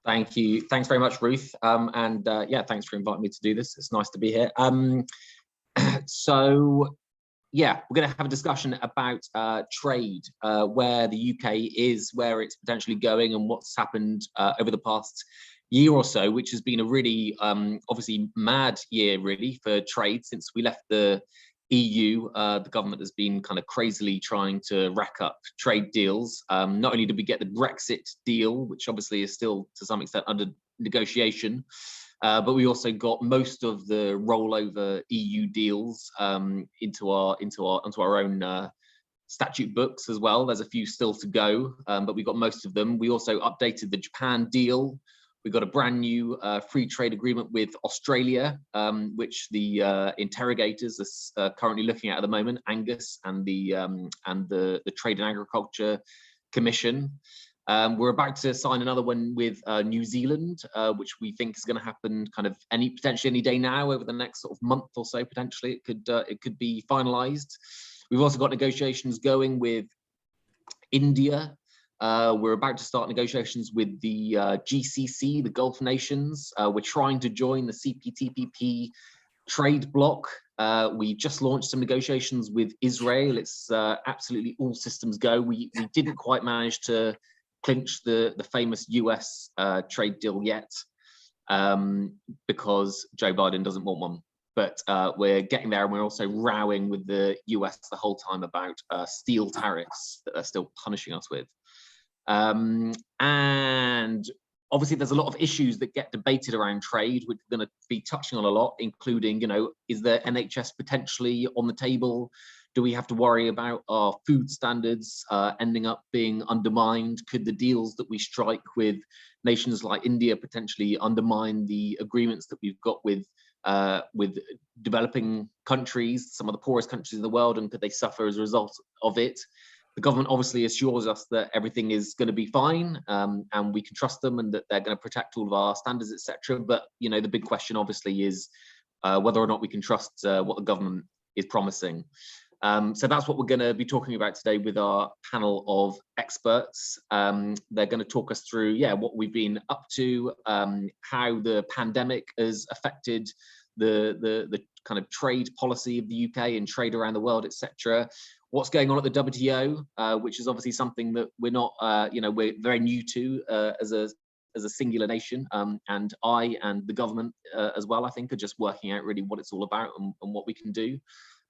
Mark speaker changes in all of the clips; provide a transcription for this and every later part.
Speaker 1: Thank you. Thanks very much, Ruth. Yeah, thanks for inviting me to do this. It's nice to be here. So yeah, we're going to have a discussion about trade, where the UK is, where it's potentially going, and what's happened over the past year or so, which has been a really obviously mad year really for trade since we left the EU. The government has been kind of crazily trying to rack up trade deals. Not only did we get the Brexit deal, which obviously is still to some extent under negotiation, but we also got most of the rollover EU deals onto our own statute books as well. There's a few still to go, but we got most of them. We also updated the Japan deal. We got a brand new free trade agreement with Australia, which the interrogators are currently looking at the moment, Angus and the Trade and Agriculture Commission. We're about to sign another one with New Zealand, which we think is going to happen kind of potentially any day now, over the next sort of month or so. Potentially, it could be finalised. We've also got negotiations going with India. We're about to start negotiations with the GCC, the Gulf nations. We're trying to join the CPTPP trade bloc. We just launched some negotiations with Israel. It's absolutely all systems go. We didn't quite manage to clinch the famous US trade deal yet, because Joe Biden doesn't want one. But we're getting there, and we're also rowing with the US the whole time about steel tariffs that they're still punishing us with. And obviously there's a lot of issues that get debated around trade, which we're going to be touching on a lot, including, you know, is the NHS potentially on the table? Do we have to worry about our food standards ending up being undermined? Could the deals that we strike with nations like India potentially undermine the agreements that we've got with developing countries, some of the poorest countries in the world, and could they suffer as a result of it? The government obviously assures us that everything is going to be fine, and we can trust them, and that they're going to protect all of our standards, etc. But you know, the big question obviously is whether or not we can trust what the government is promising. So that's what we're going to be talking about today with our panel of experts. They're going to talk us through, yeah, what we've been up to, how the pandemic has affected the kind of trade policy of the UK and trade around the world, etc. What's going on at the WTO, which is obviously something that we're not, you know, we're very new to as a singular nation, and I and the government as well, I think, are just working out really what it's all about and what we can do,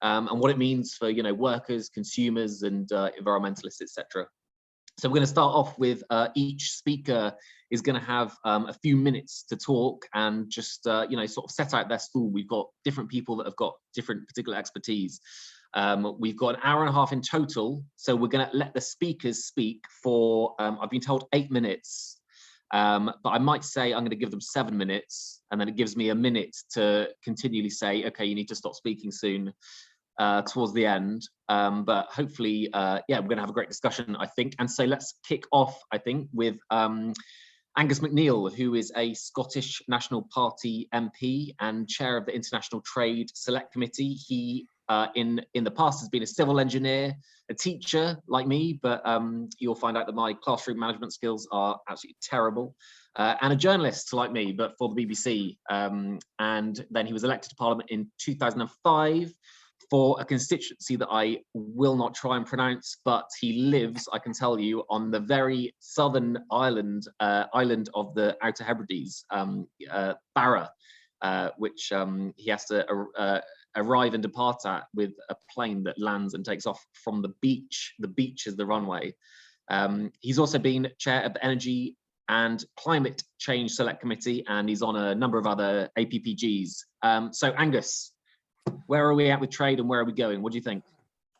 Speaker 1: and what it means for, you know, workers, consumers, and environmentalists, etc. So we're going to start off with each speaker is going to have a few minutes to talk and just you know, sort of set out their stall. We've got different people that have got different particular expertise. We've got an hour and a half in total, so we're going to let the speakers speak for, I've been told 8 minutes, but I might say I'm going to give them 7 minutes, and then it gives me a minute to continually say, okay, you need to stop speaking soon, towards the end. But hopefully, yeah, we're going to have a great discussion, I think. And so let's kick off, I think, with Angus MacNeil, who is a Scottish National Party MP and chair of the International Trade Select Committee. He in the past has been a civil engineer, a teacher like me, but you'll find out that my classroom management skills are absolutely terrible, and a journalist like me, but for the BBC. And then he was elected to Parliament in 2005 for a constituency that I will not try and pronounce, but he lives, I can tell you, on the very southern island of the Outer Hebrides, Barra, which he has to arrive and depart at with a plane that lands and takes off from the beach. The beach is the runway. He's also been chair of the Energy and Climate Change Select Committee, and he's on a number of other APPGs. So Angus, where are we at with trade, and where are we going? What do you think?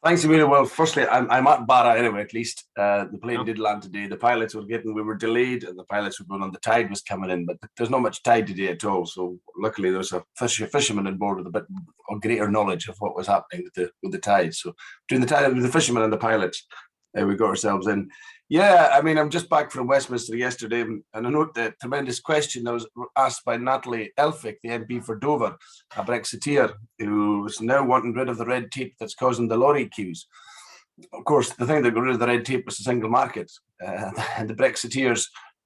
Speaker 2: Thanks, Emilio. Well, firstly, I'm at Barra anyway, at least. The plane did land today. The pilots we were delayed, and the pilots were going on. The tide was coming in, but there's not much tide today at all. So luckily there was a fisherman on board with a bit of greater knowledge of what was happening with the tide. So between the tide, with the fishermen and the pilots, we got ourselves in. Yeah, I mean, I'm just back from Westminster yesterday, and I note the tremendous question that was asked by Natalie Elphick, the MP for Dover, a Brexiteer, who is now wanting rid of the red tape that's causing the lorry queues. Of course, the thing that got rid of the red tape was the single market, and the Brexiteers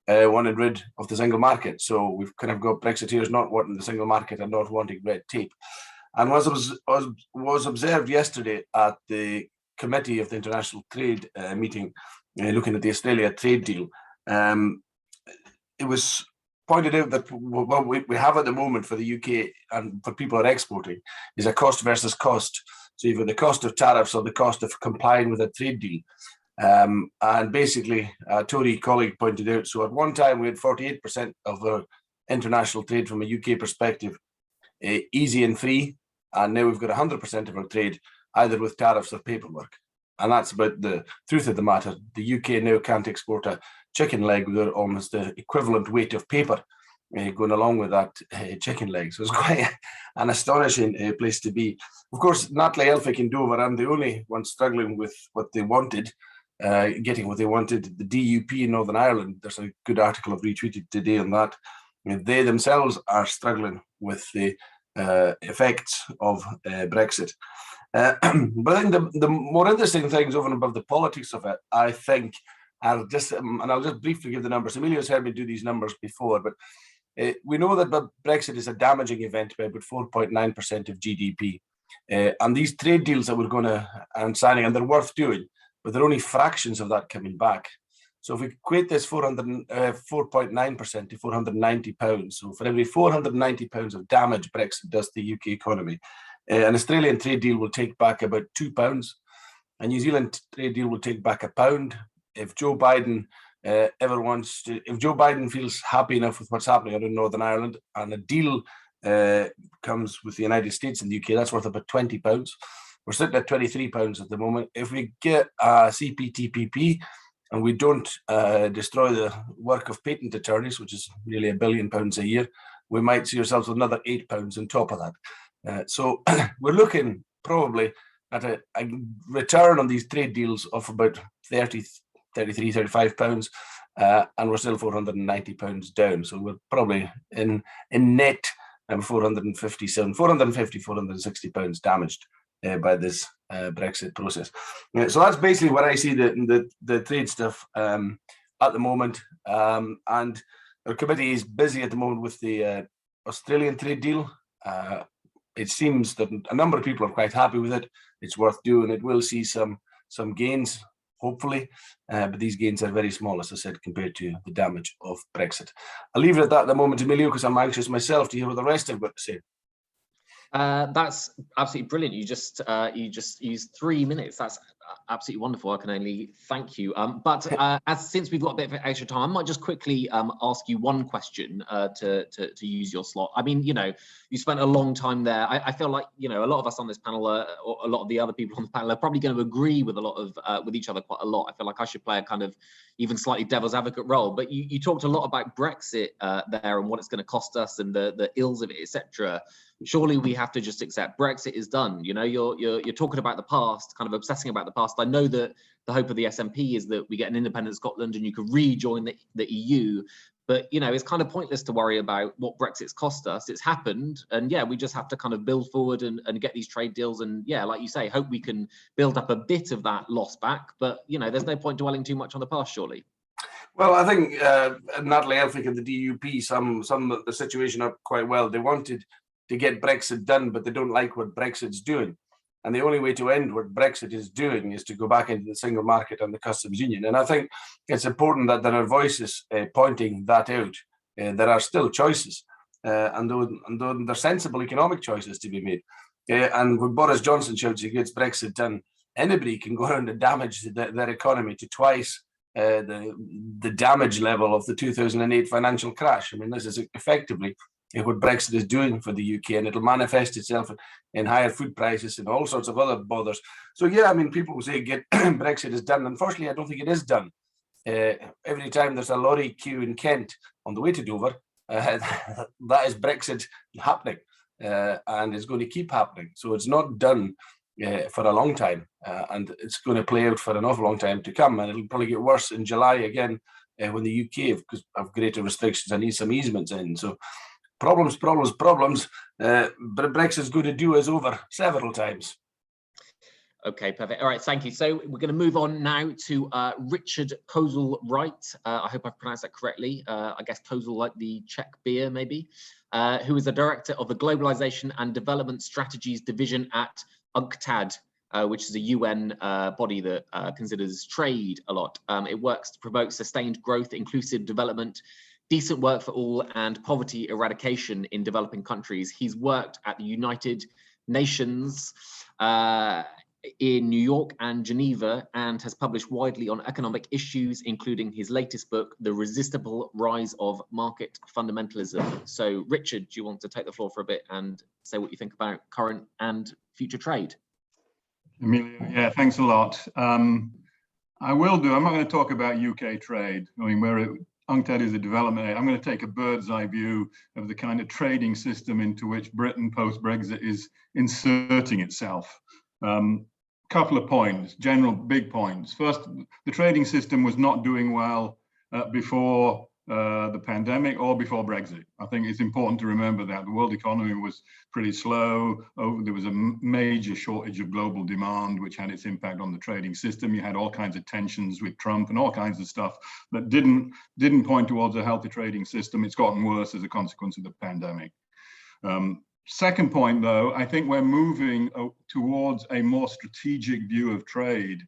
Speaker 2: wanted rid of the single market. So we've kind of got Brexiteers not wanting the single market and not wanting red tape. And as was observed yesterday at the committee of the international trade meeting, looking at the Australia trade deal, it was pointed out that what we have at the moment for the UK and for people who are exporting is a cost versus cost. So you've got the cost of tariffs or the cost of complying with a trade deal. And basically, a Tory colleague pointed out, so at one time we had 48% of our international trade from a UK perspective easy and free, and now we've got 100% of our trade either with tariffs or paperwork. And that's about the truth of the matter. The UK now can't export a chicken leg with almost the equivalent weight of paper going along with that chicken leg. So it's quite an astonishing place to be. Of course, Natalie Elphick in Dover, I'm the only one struggling with what they wanted, getting what they wanted. The DUP in Northern Ireland, there's a good article I've retweeted today on that. They themselves are struggling with the effects of Brexit. But I think the more interesting things over and above the politics of it, I think, I'll just briefly give the numbers. Emilio's heard me do these numbers before, but we know that Brexit is a damaging event by about 4.9% of GDP. And these trade deals that we're going to signing, and they're worth doing, but they're only fractions of that coming back. So if we equate this 4.9% to £490, so for every £490 of damage Brexit does to the UK economy, an Australian trade deal will take back about £2. A New Zealand trade deal will take back £1. If Joe Biden if Joe Biden feels happy enough with what's happening out in Northern Ireland and a deal comes with the United States and the UK, that's worth about £20. We're sitting at £23 at the moment. If we get a CPTPP and we don't destroy the work of patent attorneys, which is nearly £1 billion a year, we might see ourselves with another £8 on top of that. So we're looking probably at a return on these trade deals of about £33, £35, and we're still £490 down. So we're probably in net £460 damaged by this Brexit process. So that's basically what I see the trade stuff at the moment. And our committee is busy at the moment with the Australian trade deal. It seems that a number of people are quite happy with it. It's worth doing. It will see some gains, hopefully, but these gains are very small, as I said, compared to the damage of Brexit. I'll leave it at that at the moment, Emilio, because I'm anxious myself to hear what the rest have got to say.
Speaker 1: That's absolutely brilliant. You just used 3 minutes. That's absolutely wonderful. I can only thank you. But since we've got a bit of extra time, I might just quickly ask you one question to use your slot. I mean, you spent a long time there. I feel like a lot of us on this panel, or a lot of the other people on the panel, are probably going to agree with a lot of with each other quite a lot. I feel like I should play a kind of even slightly devil's advocate role. But you talked a lot about Brexit there and what it's going to cost us and the ills of it, etc. Surely we have to just accept Brexit is done. You're talking about the past, kind of obsessing about the past. I know that the hope of the SNP is that we get an independent Scotland and you could rejoin the EU. But, it's kind of pointless to worry about what Brexit's cost us. It's happened. And we just have to kind of build forward and get these trade deals. And like you say, hope we can build up a bit of that loss back. But, there's no point dwelling too much on the past, surely.
Speaker 2: Well, I think Natalie Elphick and the DUP sum the situation up quite well. They wanted to get Brexit done, but they don't like what Brexit's doing. And the only way to end what Brexit is doing is to go back into the single market and the customs union. And I think it's important that there are voices pointing that out. There are still choices, and they're sensible economic choices to be made. And when Boris Johnson shouts he gets Brexit done, anybody can go around and damage their economy to twice the damage level of the 2008 financial crash. I mean, this is effectively what Brexit is doing for the UK, and it'll manifest itself in higher food prices and all sorts of other bothers. So people will say get Brexit is done. Unfortunately, I don't think it is done. Every time there's a lorry queue in Kent on the way to Dover, that is Brexit happening, and it's going to keep happening. So it's not done for a long time, and it's going to play out for an awful long time to come, and it'll probably get worse in July again when the UK have greater restrictions and need some easements in. So problems. But Brexit's going to do us over several times.
Speaker 1: Okay, perfect. All right, thank you. So we're going to move on now to Richard Kozul-Wright. I hope I've pronounced that correctly. I guess Kozul like the Czech beer, maybe, who is the director of the Globalisation and Development Strategies Division at UNCTAD, which is a UN body that considers trade a lot. It works to promote sustained growth, inclusive development, decent work for all, and poverty eradication in developing countries. He's worked at the United Nations in New York and Geneva, and has published widely on economic issues, including his latest book, The Resistible Rise of Market Fundamentalism. So Richard, do you want to take the floor for a bit and say what you think about current and future trade?
Speaker 3: Emilio, yeah, thanks a lot. I will do. I'm not going to talk about UK trade. I mean, UNCTAD is a development. I'm going to take a bird's eye view of the kind of trading system into which Britain post-Brexit is inserting itself. Couple of points, general big points. First, the trading system was not doing well before the pandemic or before Brexit. I think it's important to remember that the world economy was pretty slow. There was a major shortage of global demand, which had its impact on the trading system. You had all kinds of tensions with Trump and all kinds of stuff that didn't point towards a healthy trading system. It's gotten worse as a consequence of the pandemic. Second point, though, I think we're moving towards a more strategic view of trade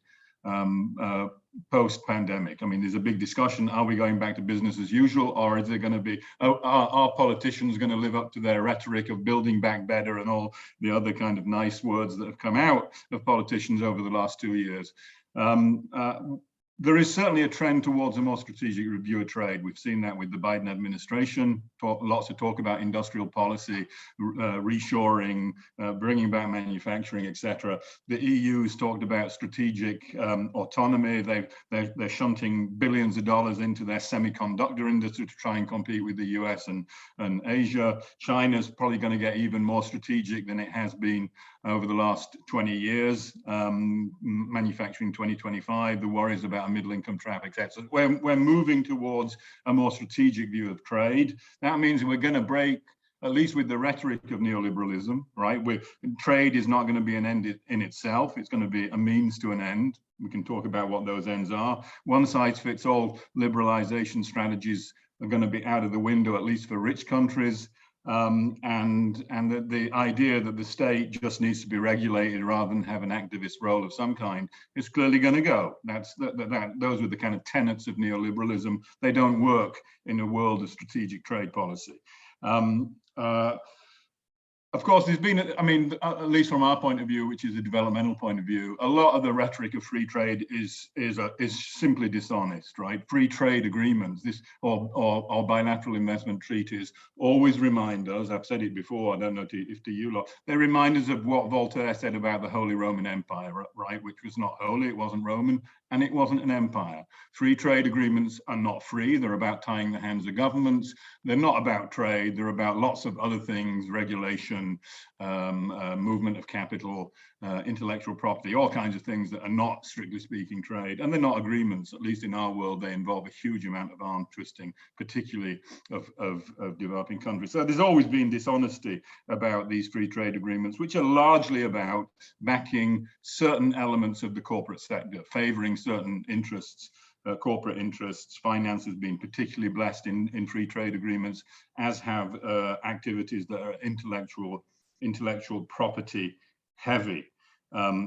Speaker 3: post-pandemic. I mean, there's a big discussion, are we going back to business as usual, or is there going to be, are politicians going to live up to their rhetoric of building back better and all the other kind of nice words that have come out of politicians over the last 2 years? There is certainly a trend towards a more strategic review of trade. We've seen that with the Biden administration, lots of talk about industrial policy, reshoring, bringing back manufacturing, etc. The EU's talked about strategic autonomy. They're shunting billions of dollars into their semiconductor industry to try and compete with the US and Asia. China's probably going to get even more strategic than it has been over the last 20 years. Manufacturing 2025, the worries about middle-income traffic, etc. We're moving towards a more strategic view of trade. That means we're going to break, at least with the rhetoric of neoliberalism, right? Trade is not going to be an end in itself. It's going to be a means to an end. We can talk about what those ends are. One-size-fits-all liberalization strategies are going to be out of the window, at least for rich countries. And the idea that the state just needs to be regulated rather than have an activist role of some kind is clearly going to go. Those are the kind of tenets of neoliberalism. They don't work in a world of strategic trade policy. Of course, there's been, I mean, at least from our point of view, which is a developmental point of view, a lot of the rhetoric of free trade is simply dishonest, right? Free trade agreements, or bilateral investment treaties always remind us, I've said it before, I don't know if to you lot, they remind us of what Voltaire said about the Holy Roman Empire, right? Which was not holy, it wasn't Roman, and it wasn't an empire. Free trade agreements are not free, they're about tying the hands of governments. They're not about trade, they're about lots of other things, regulation, movement of capital, intellectual property, all kinds of things that are not, strictly speaking, trade. And they're not agreements, at least in our world. They involve a huge amount of arm twisting, particularly of developing countries. So there's always been dishonesty about these free trade agreements, which are largely about backing certain elements of the corporate sector, favoring certain interests, corporate interests. Finance has been particularly blessed in free trade agreements, as have activities that are intellectual property heavy.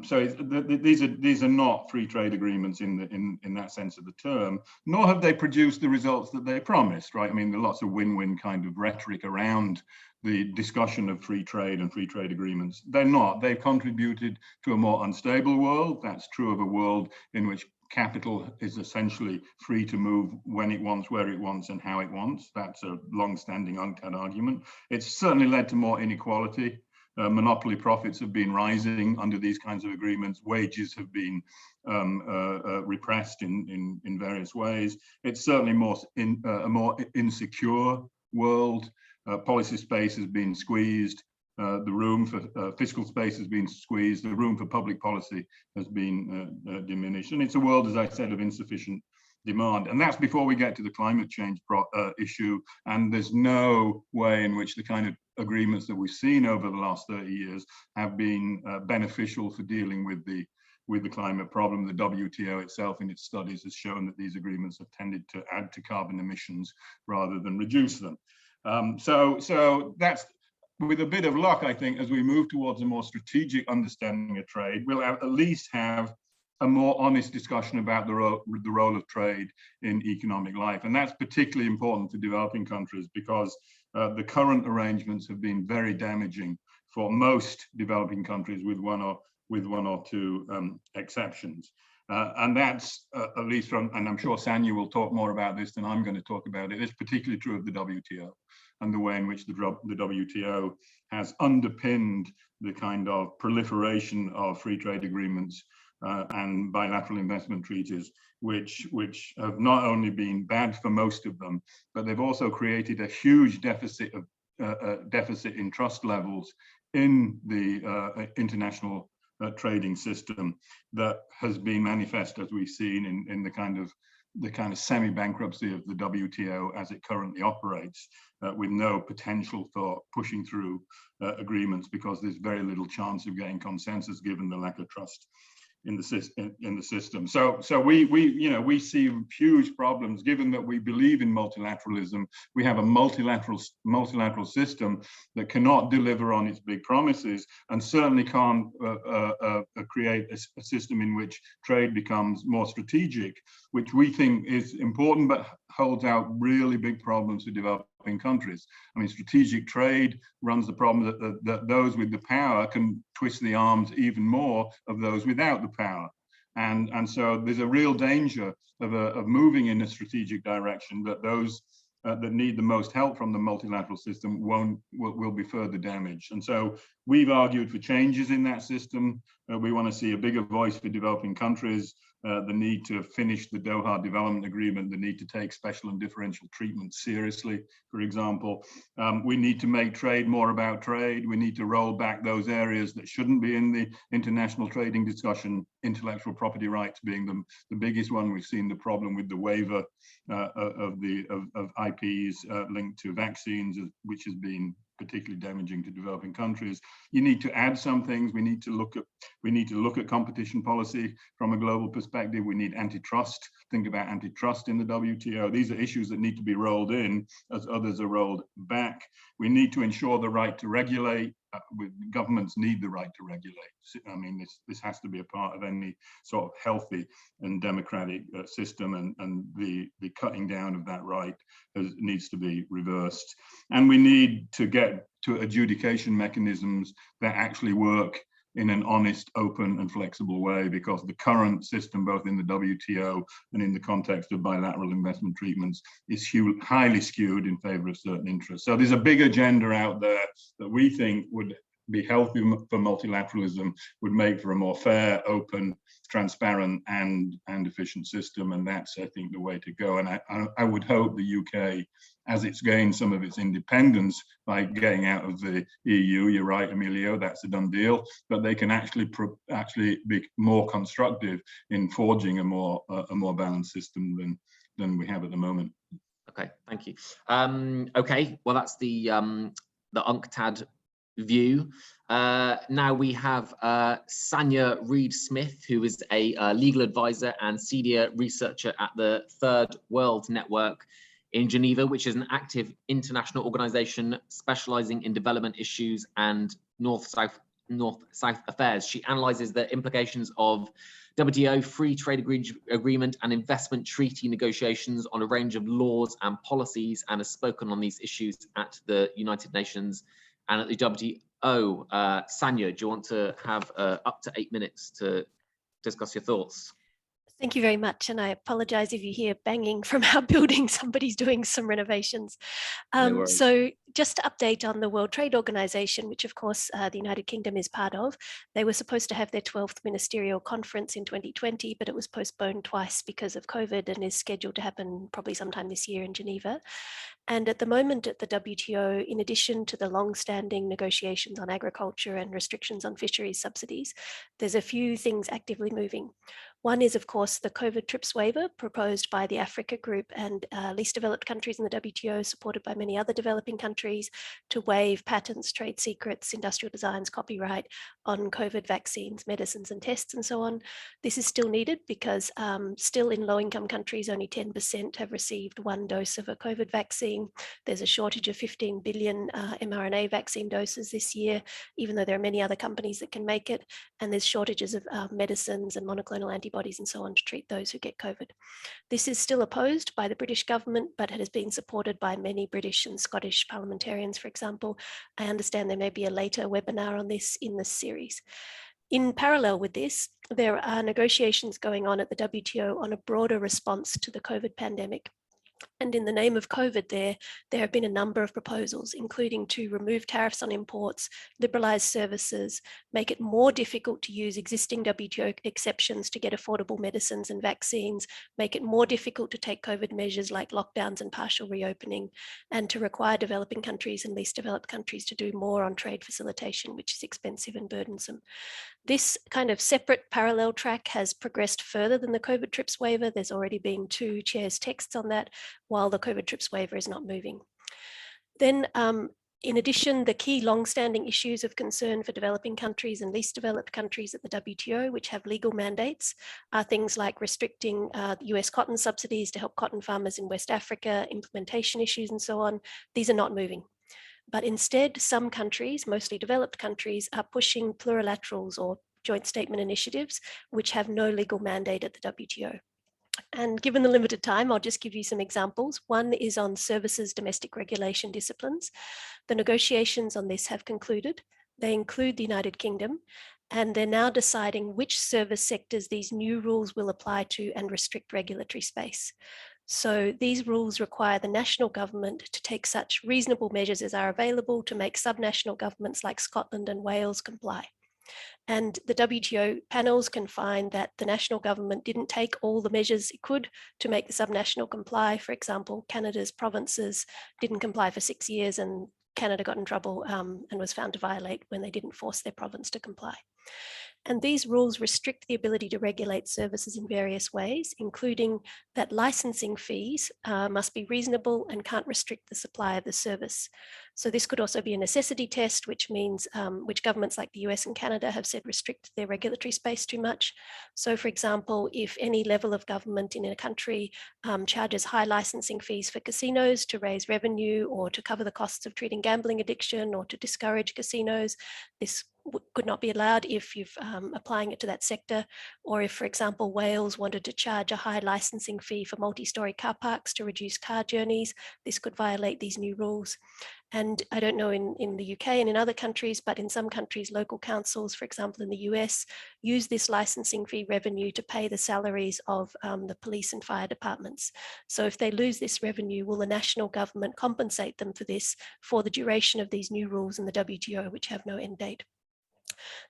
Speaker 3: So these are not free trade agreements in that sense of the term, nor have they produced the results that they promised, right? I mean, there are lots of win-win kind of rhetoric around the discussion of free trade and free trade agreements. They're not. They've contributed to a more unstable world. That's true of a world in which capital is essentially free to move when it wants, where it wants, and how it wants. That's a long-standing UNCTAD argument. It's certainly led to more inequality. Monopoly profits have been rising under these kinds of agreements. Wages have been repressed in various ways. It's certainly a more insecure world. Policy space has been squeezed. The room for fiscal space has been squeezed. The room for public policy has been diminished. And it's a world, as I said, of insufficient demand. And that's before we get to the climate change issue. And there's no way in which the kind of agreements that we've seen over the last 30 years have been beneficial for dealing with the climate problem. The WTO itself in its studies has shown that these agreements have tended to add to carbon emissions rather than reduce them. So that's, with a bit of luck, I think, as we move towards a more strategic understanding of trade, we'll at least have a more honest discussion about the role of trade in economic life. And that's particularly important to developing countries because the current arrangements have been very damaging for most developing countries, with one or two exceptions. And that's at least from, and I'm sure Sanya will talk more about this than I'm going to talk about it. It's particularly true of the WTO and the way in which the WTO has underpinned the kind of proliferation of free trade agreements and bilateral investment treaties, which have not only been bad for most of them, but they've also created a huge deficit in trust levels in the international trading system that has been manifest, as we've seen, in the kind of semi-bankruptcy of the WTO as it currently operates, with no potential for pushing through agreements because there's very little chance of getting consensus given the lack of trust in the system. So we see huge problems given that we believe in multilateralism. We have a multilateral system that cannot deliver on its big promises, and certainly can't create a system in which trade becomes more strategic, which we think is important but holds out really big problems for developing countries. I mean, strategic trade runs the problem that those with the power can twist the arms even more of those without the power. And so there's a real danger of moving in a strategic direction that those that need the most help from the multilateral system will be further damaged. And so we've argued for changes in that system. We want to see a bigger voice for developing countries, the need to finish the Doha Development Agreement, the need to take special and differential treatment seriously, for example. We need to make trade more about trade. We need to roll back those areas that shouldn't be in the international trading discussion, intellectual property rights being the biggest one. We've seen the problem with the waiver of IPs linked to vaccines, which has been particularly damaging to developing countries. You need to add some things. We need to look at competition policy from a global perspective. We need antitrust. Think about antitrust in the WTO. These are issues that need to be rolled in as others are rolled back. We need to ensure the right to regulate. Governments need the right to regulate. I mean, this has to be a part of any sort of healthy and democratic system, and the cutting down of that right needs to be reversed. And we need to get to adjudication mechanisms that actually work in an honest, open and flexible way, because the current system, both in the WTO and in the context of bilateral investment treatments, is highly skewed in favor of certain interests. So there's a big agenda out there that we think would be healthy for multilateralism, would make for a more fair, open, transparent and efficient system. And that's, I think, the way to go. And I would hope the UK, as it's gained some of its independence by getting out of the EU, you're right, Emilio, that's a done deal, but they can actually be more constructive in forging a more balanced system than we have at the moment.
Speaker 1: Okay, thank you. Okay, well, that's the UNCTAD view. Now we have Sanya Reid-Smith, who is a legal advisor and senior researcher at the Third World Network in Geneva, which is an active international organization specializing in development issues and North-South affairs. She analyzes the implications of WTO free trade agreement and investment treaty negotiations on a range of laws and policies, and has spoken on these issues at the United Nations and at the WTO. Sanya, do you want to have up to 8 minutes to discuss your thoughts?
Speaker 4: Thank you very much. And I apologize if you hear banging from our building. Somebody's doing some renovations. So just to update on the World Trade Organization, which of course the United Kingdom is part of. They were supposed to have their 12th ministerial conference in 2020, but it was postponed twice because of COVID and is scheduled to happen probably sometime this year in Geneva. And at the moment at the WTO, in addition to the long-standing negotiations on agriculture and restrictions on fisheries subsidies, there's a few things actively moving. One is, of course, the COVID TRIPS waiver proposed by the Africa Group and least developed countries in the WTO, supported by many other developing countries, to waive patents, trade secrets, industrial designs, copyright on COVID vaccines, medicines and tests and so on. This is still needed because still in low-income countries, only 10% have received one dose of a COVID vaccine. There's a shortage of 15 billion mRNA vaccine doses this year, even though there are many other companies that can make it. And there's shortages of medicines and monoclonal antibodies and so on to treat those who get COVID. This is still opposed by the British government, but it has been supported by many British and Scottish parliamentarians, for example. I understand there may be a later webinar on this in this series. In parallel with this, there are negotiations going on at the WTO on a broader response to the COVID pandemic. And in the name of COVID there have been a number of proposals, including to remove tariffs on imports, liberalize services, make it more difficult to use existing WTO exceptions to get affordable medicines and vaccines, make it more difficult to take COVID measures like lockdowns and partial reopening, and to require developing countries and least developed countries to do more on trade facilitation, which is expensive and burdensome. This kind of separate parallel track has progressed further than the COVID TRIPS waiver. There's already been 2 chairs' texts on that, while the COVID TRIPS waiver is not moving. Then, in addition, the key long-standing issues of concern for developing countries and least developed countries at the WTO, which have legal mandates, are things like restricting US cotton subsidies to help cotton farmers in West Africa, implementation issues and so on. These are not moving. But instead, some countries, mostly developed countries, are pushing plurilaterals or joint statement initiatives, which have no legal mandate at the WTO. And given the limited time, I'll just give you some examples. One is on services domestic regulation disciplines. The negotiations on this have concluded. They include the United Kingdom, and they're now deciding which service sectors these new rules will apply to and restrict regulatory space. So these rules require the national government to take such reasonable measures as are available to make subnational governments like Scotland and Wales comply. And the WTO panels can find that the national government didn't take all the measures it could to make the subnational comply. For example, Canada's provinces didn't comply for 6 years, and Canada got in trouble and was found to violate when they didn't force their province to comply. And these rules restrict the ability to regulate services in various ways, including that licensing fees must be reasonable and can't restrict the supply of the service. So this could also be a necessity test, which means which governments like the US and Canada have said restrict their regulatory space too much. So for example, if any level of government in a country charges high licensing fees for casinos to raise revenue or to cover the costs of treating gambling addiction or to discourage casinos, this could not be allowed if you're applying it to that sector. Or if, for example, Wales wanted to charge a high licensing fee for multi-storey car parks to reduce car journeys, this could violate these new rules. And I don't know in the UK and in other countries, but in some countries, local councils, for example, in the US, use this licensing fee revenue to pay the salaries of the police and fire departments. So if they lose this revenue, will the national government compensate them for this for the duration of these new rules in the WTO, which have no end date?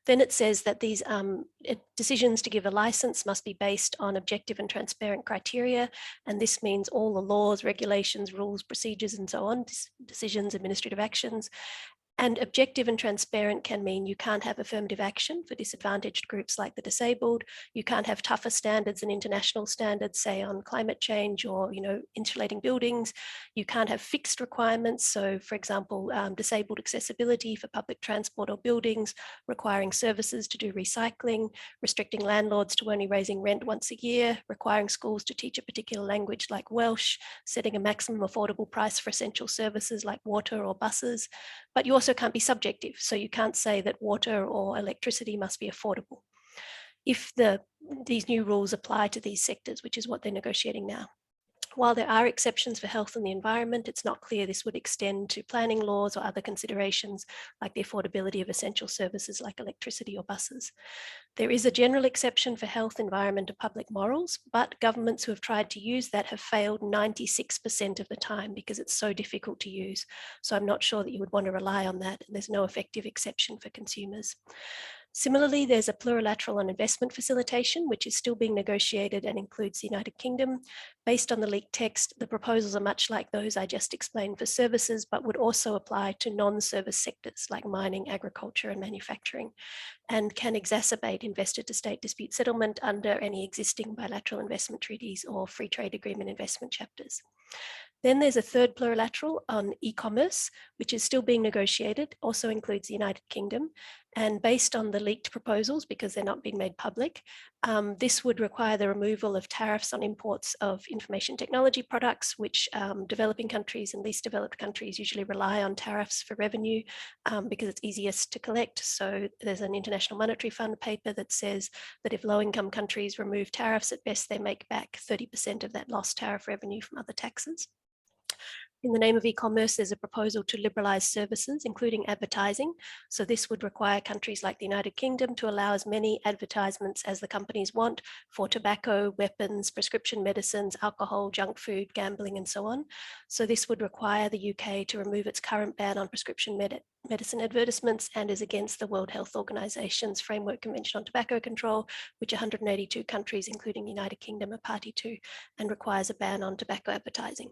Speaker 4: Then it says that these decisions to give a license must be based on objective and transparent criteria. And this means all the laws, regulations, rules, procedures, and so on, decisions, administrative actions. And objective and transparent can mean you can't have affirmative action for disadvantaged groups like the disabled. You can't have tougher standards and international standards, say on climate change or, insulating buildings. You can't have fixed requirements. So for example, disabled accessibility for public transport or buildings, requiring services to do recycling, restricting landlords to only raising rent once a year, requiring schools to teach a particular language like Welsh, setting a maximum affordable price for essential services like water or buses. But you also can't be subjective. So you can't say that water or electricity must be affordable if these new rules apply to these sectors, which is what they're negotiating now. While there are exceptions for health and the environment, it's not clear this would extend to planning laws or other considerations like the affordability of essential services like electricity or buses. There is a general exception for health, environment, and public morals, but governments who have tried to use that have failed 96% of the time because it's so difficult to use. So I'm not sure that you would want to rely on that. And there's no effective exception for consumers. Similarly, there's a plurilateral on investment facilitation, which is still being negotiated and includes the United Kingdom. Based on the leaked text, the proposals are much like those I just explained for services, but would also apply to non-service sectors like mining, agriculture, and manufacturing, and can exacerbate investor-to-state dispute settlement under any existing bilateral investment treaties or free trade agreement investment chapters. Then there's a third plurilateral on e-commerce, which is still being negotiated, also includes the United Kingdom. And based on the leaked proposals, because they're not being made public, this would require the removal of tariffs on imports of information technology products, which developing countries and least developed countries usually rely on tariffs for revenue because it's easiest to collect. So there's an International Monetary Fund paper that says that if low-income countries remove tariffs, at best they make back 30% of that lost tariff revenue from other taxes. In the name of e-commerce, there's a proposal to liberalize services, including advertising. So this would require countries like the United Kingdom to allow as many advertisements as the companies want for tobacco, weapons, prescription medicines, alcohol, junk food, gambling, and so on. So this would require the UK to remove its current ban on prescription medicine advertisements and is against the World Health Organization's Framework Convention on Tobacco Control, which 182 countries, including the United Kingdom, are party to, and requires a ban on tobacco advertising.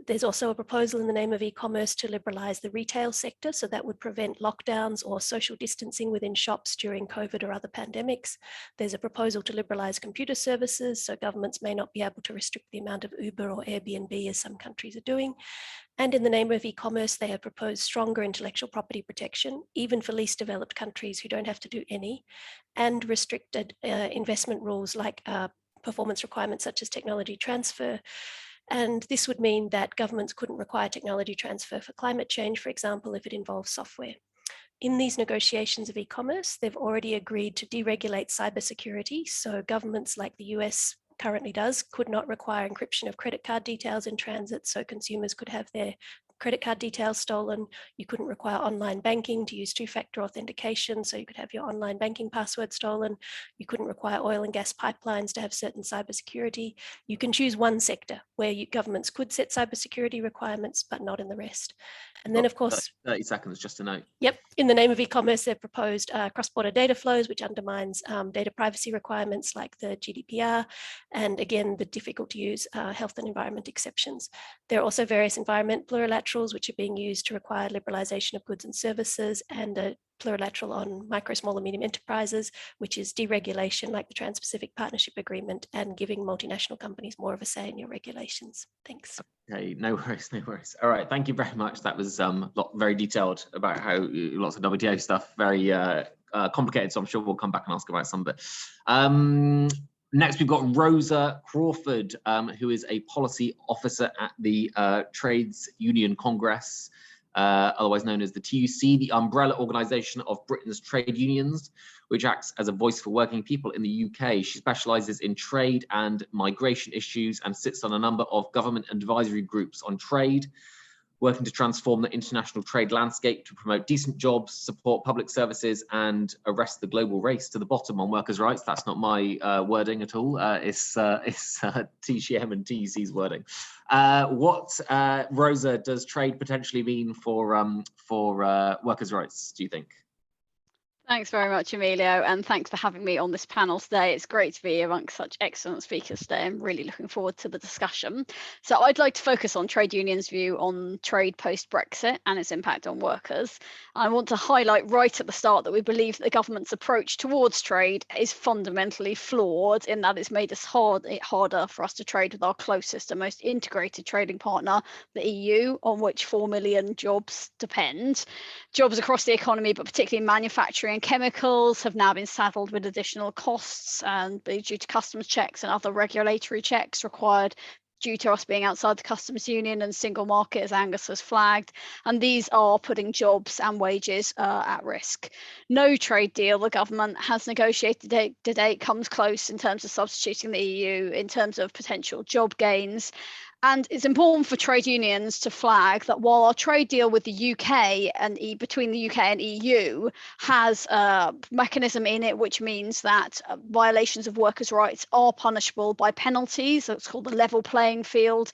Speaker 4: There's also a proposal in the name of e-commerce to liberalize the retail sector, so that would prevent lockdowns or social distancing within shops during COVID or other pandemics. There's a proposal to liberalize computer services, so governments may not be able to restrict the amount of Uber or Airbnb as some countries are doing. And in the name of e-commerce, they have proposed stronger intellectual property protection, even for least developed countries who don't have to do any, and restricted investment rules like performance requirements such as technology transfer. And this would mean that governments couldn't require technology transfer for climate change, for example, if it involves software. In these negotiations of e-commerce, they've already agreed to deregulate cybersecurity. So governments like the US currently does could not require encryption of credit card details in transit, so consumers could have their credit card details stolen. You couldn't require online banking to use two-factor authentication, so you could have your online banking password stolen. You couldn't require oil and gas pipelines to have certain cybersecurity. You can choose one sector where governments could set cybersecurity requirements, but not in the rest. And then, of course,
Speaker 1: 30 seconds just to note.
Speaker 4: Yep. In the name of e-commerce, they've proposed cross-border data flows, which undermines data privacy requirements like the GDPR, and again, the difficult to use health and environment exceptions. There are also various environment plurilaterals, which are being used to require liberalization of goods and services, and a plurilateral on micro, small, and medium enterprises, which is deregulation like the Trans-Pacific Partnership Agreement and giving multinational companies more of a say in your regulations. Thanks.
Speaker 1: Okay, no worries, no worries. All right, thank you very much. That was very detailed about how lots of WTO stuff, very complicated, so I'm sure we'll come back and ask about some of it. Next, we've got Rosa Crawford, who is a policy officer at the Trades Union Congress, otherwise known as the TUC, the umbrella organisation of Britain's trade unions, which acts as a voice for working people in the UK. She specialises in trade and migration issues and sits on a number of government advisory groups on trade, working to transform the international trade landscape to promote decent jobs, support public services, and arrest the global race to the bottom on workers' rights. That's not my wording at all. It's TCM and TUC's wording. What, Rosa, does trade potentially mean for workers' rights, do you think?
Speaker 5: Thanks very much, Emilio, and thanks for having me on this panel today. It's great to be amongst such excellent speakers today. I'm really looking forward to the discussion. So I'd like to focus on trade unions' view on trade post-Brexit and its impact on workers. I want to highlight right at the start that we believe that the government's approach towards trade is fundamentally flawed in that it's made it harder for us to trade with our closest and most integrated trading partner, the EU, on which 4 million jobs depend. Jobs across the economy, but particularly manufacturing and chemicals, have now been saddled with additional costs and due to customs checks and other regulatory checks required due to us being outside the customs union and single market, as Angus has flagged, and these are putting jobs and wages at risk. No trade deal the government has negotiated to date comes close in terms of substituting the EU in terms of potential job gains. And it's important for trade unions to flag that while our trade deal with the UK and between the UK and EU has a mechanism in it which means that violations of workers' rights are punishable by penalties, it's called the level playing field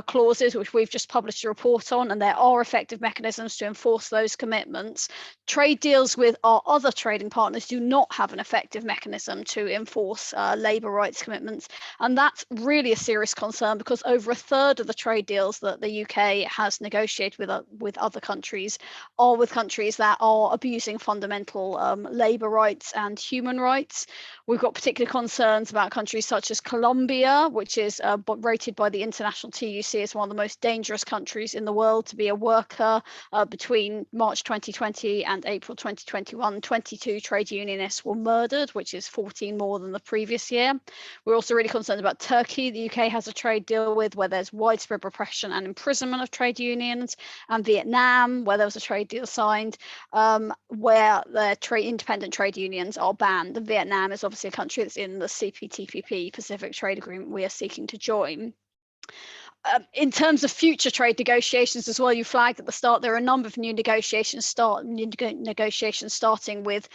Speaker 5: clauses, which we've just published a report on, and there are effective mechanisms to enforce those commitments. Trade deals with our other trading partners do not have an effective mechanism to enforce labour rights commitments, and that's really a serious concern because over a third of the trade deals that the UK has negotiated with other countries are with countries that are abusing fundamental labour rights and human rights. We've got particular concerns about countries such as Colombia, which is rated by the International TUC as one of the most dangerous countries in the world to be a worker. Between March 2020 and April 2021, 22 trade unionists were murdered, which is 14 more than the previous year. We're also really concerned about Turkey. The UK has a trade deal with where there's widespread repression and imprisonment of trade unions, and Vietnam, where there was a trade deal signed where the independent trade unions are banned. And Vietnam is obviously a country that's in the CPTPP, Pacific Trade Agreement, we are seeking to join. In terms of future trade negotiations as well, you flagged at the start, there are a number of new negotiations starting with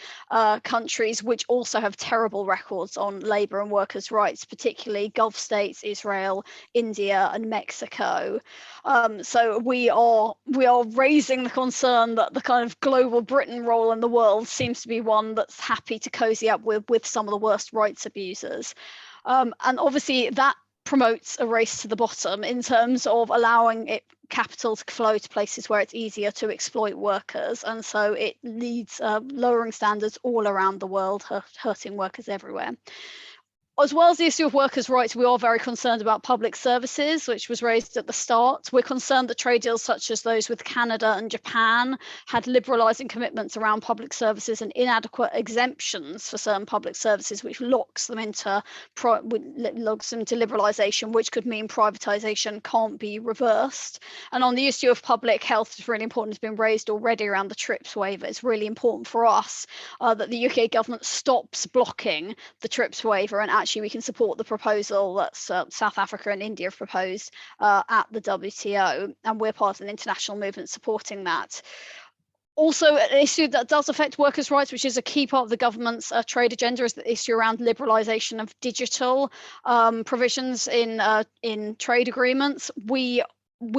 Speaker 5: countries which also have terrible records on labour and workers' rights, particularly Gulf states, Israel, India and Mexico. So we are raising the concern that the kind of global Britain role in the world seems to be one that's happy to cozy up with some of the worst rights abusers. And obviously that promotes a race to the bottom in terms of allowing capital to flow to places where it's easier to exploit workers, and so it leads lowering standards all around the world, hurting workers everywhere. As well as the issue of workers' rights, we are very concerned about public services, which was raised at the start. We're concerned that trade deals such as those with Canada and Japan had liberalising commitments around public services and inadequate exemptions for certain public services, which locks them into liberalisation, which could mean privatisation can't be reversed. And on the issue of public health, it's really important, it's been raised already around the TRIPS waiver. It's really important for us that the UK government stops blocking the TRIPS waiver, and actually we can support the proposal that South Africa and India have proposed at the WTO, and we're part of an international movement supporting that. Also, an issue that does affect workers' rights, which is a key part of the government's trade agenda, is the issue around liberalisation of digital provisions in trade agreements. We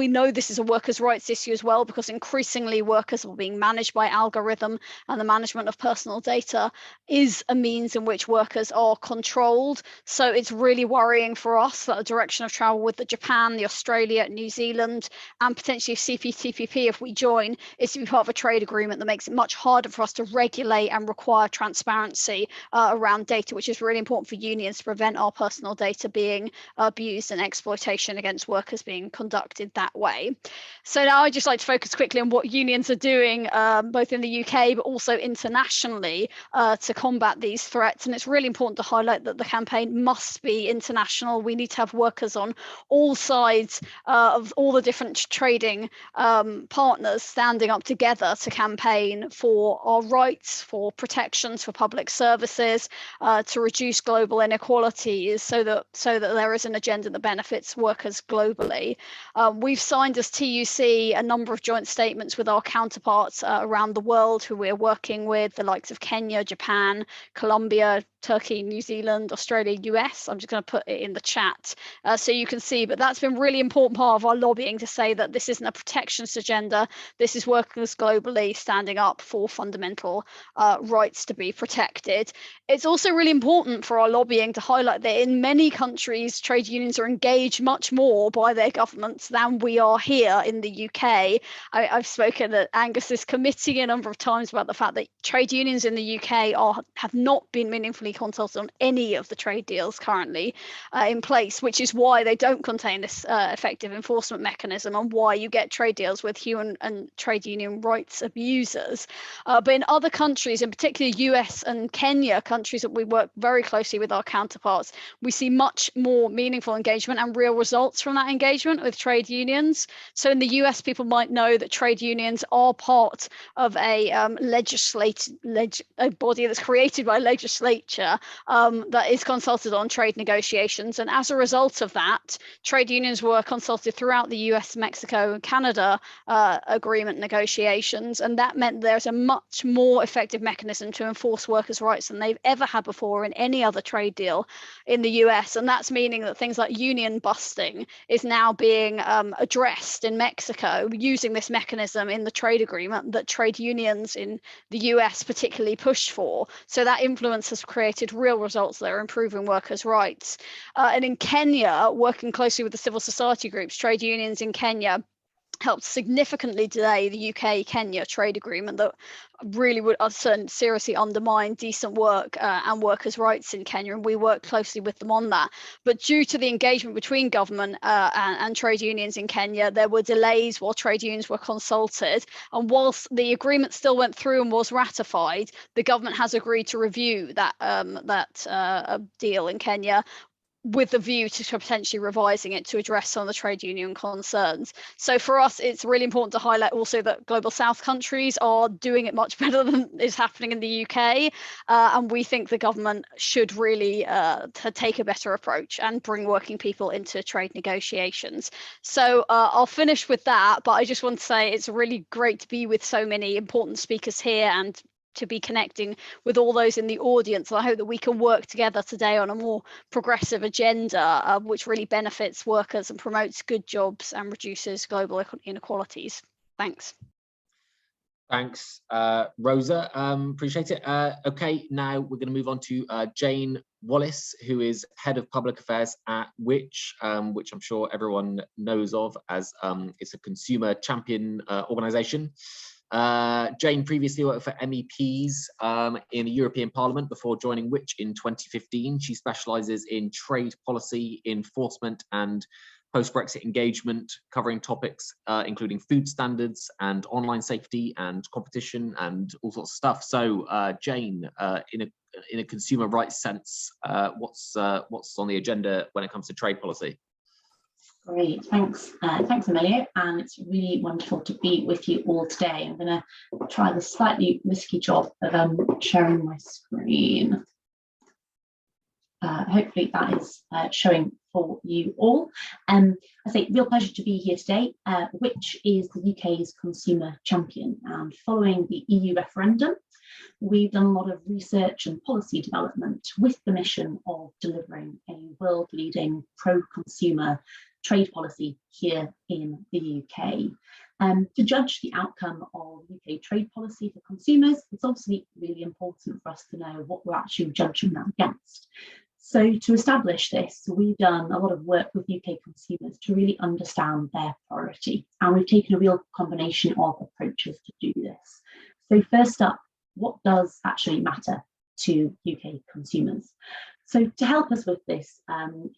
Speaker 5: know this is a workers' rights issue as well, because increasingly workers are being managed by algorithm, and the management of personal data is a means in which workers are controlled. So it's really worrying for us that the direction of travel with the Japan, the Australia, New Zealand, and potentially CPTPP, if we join, is to be part of a trade agreement that makes it much harder for us to regulate and require transparency around data, which is really important for unions to prevent our personal data being abused and exploitation against workers being conducted that way. So now I'd just like to focus quickly on what unions are doing both in the UK but also internationally to combat these threats. And it's really important to highlight that the campaign must be international. We need to have workers on all sides of all the different trading partners standing up together to campaign for our rights, for protections, for public services, to reduce global inequalities, so that there is an agenda that benefits workers globally. We've signed as TUC a number of joint statements with our counterparts around the world who we're working with, the likes of Kenya, Japan, Colombia, Turkey, New Zealand, Australia, US. I'm just going to put it in the chat so you can see, but that's been a really important part of our lobbying, to say that this isn't a protectionist agenda. This is workers globally standing up for fundamental rights to be protected. It's also really important for our lobbying to highlight that in many countries, trade unions are engaged much more by their governments than we are here in the UK. I've spoken at Angus's committee a number of times about the fact that trade unions in the UK have not been meaningfully consulted on any of the trade deals currently in place, which is why they don't contain this effective enforcement mechanism, and why you get trade deals with human and trade union rights abusers. But in other countries, in particular US and Kenya, countries that we work very closely with our counterparts, we see much more meaningful engagement and real results from that engagement with trade unions. So in the US, people might know that trade unions are part of a body that's created by legislature legislature that is consulted on trade negotiations. And as a result of that, trade unions were consulted throughout the US, Mexico, and Canada agreement negotiations. And that meant there's a much more effective mechanism to enforce workers' rights than they've ever had before in any other trade deal in the US. And that's meaning that things like union busting is now being addressed in Mexico using this mechanism in the trade agreement that trade unions in the US particularly pushed for. So that influence has created real results that are improving workers' rights. And in Kenya, working closely with the civil society groups, trade unions in Kenya helped significantly delay the UK-Kenya trade agreement that really would seriously undermine decent work and workers' rights in Kenya, and we worked closely with them on that. But due to the engagement between government and trade unions in Kenya, there were delays while trade unions were consulted, and whilst the agreement still went through and was ratified, the government has agreed to review that deal in Kenya, with the view to potentially revising it to address some of the trade union concerns. So for us, it's really important to highlight also that Global South countries are doing it much better than is happening in the UK. And we think the government should really take a better approach and bring working people into trade negotiations. So I'll finish with that, but I just want to say it's really great to be with so many important speakers here and to be connecting with all those in the audience. I hope that we can work together today on a more progressive agenda, which really benefits workers and promotes good jobs and reduces global inequalities. Thanks.
Speaker 1: Thanks, Rosa. Appreciate it. Okay, now we're going to move on to Jane Wallace, who is Head of Public Affairs at which I'm sure everyone knows of as it's a consumer champion organisation. Jane previously worked for MEPs in the European Parliament before joining which in 2015. She specialises in trade policy, enforcement and post-Brexit engagement, covering topics including food standards and online safety and competition and all sorts of stuff. So Jane, in a consumer rights sense, what's on the agenda when it comes to trade policy?
Speaker 6: Great, thanks. Thanks, Emilio, and it's really wonderful to be with you all today. I'm going to try the slightly risky job of sharing my screen. Hopefully that is showing for you all. I say real pleasure to be here today, which is the UK's consumer champion. And following the EU referendum, we've done a lot of research and policy development with the mission of delivering a world-leading pro-consumer trade policy here in the UK. To judge the outcome of UK trade policy for consumers, it's obviously really important for us to know what we're actually judging that against. So to establish this, we've done a lot of work with UK consumers to really understand their priority. And we've taken a real combination of approaches to do this. So first up, what does actually matter to UK consumers? So to help us with this,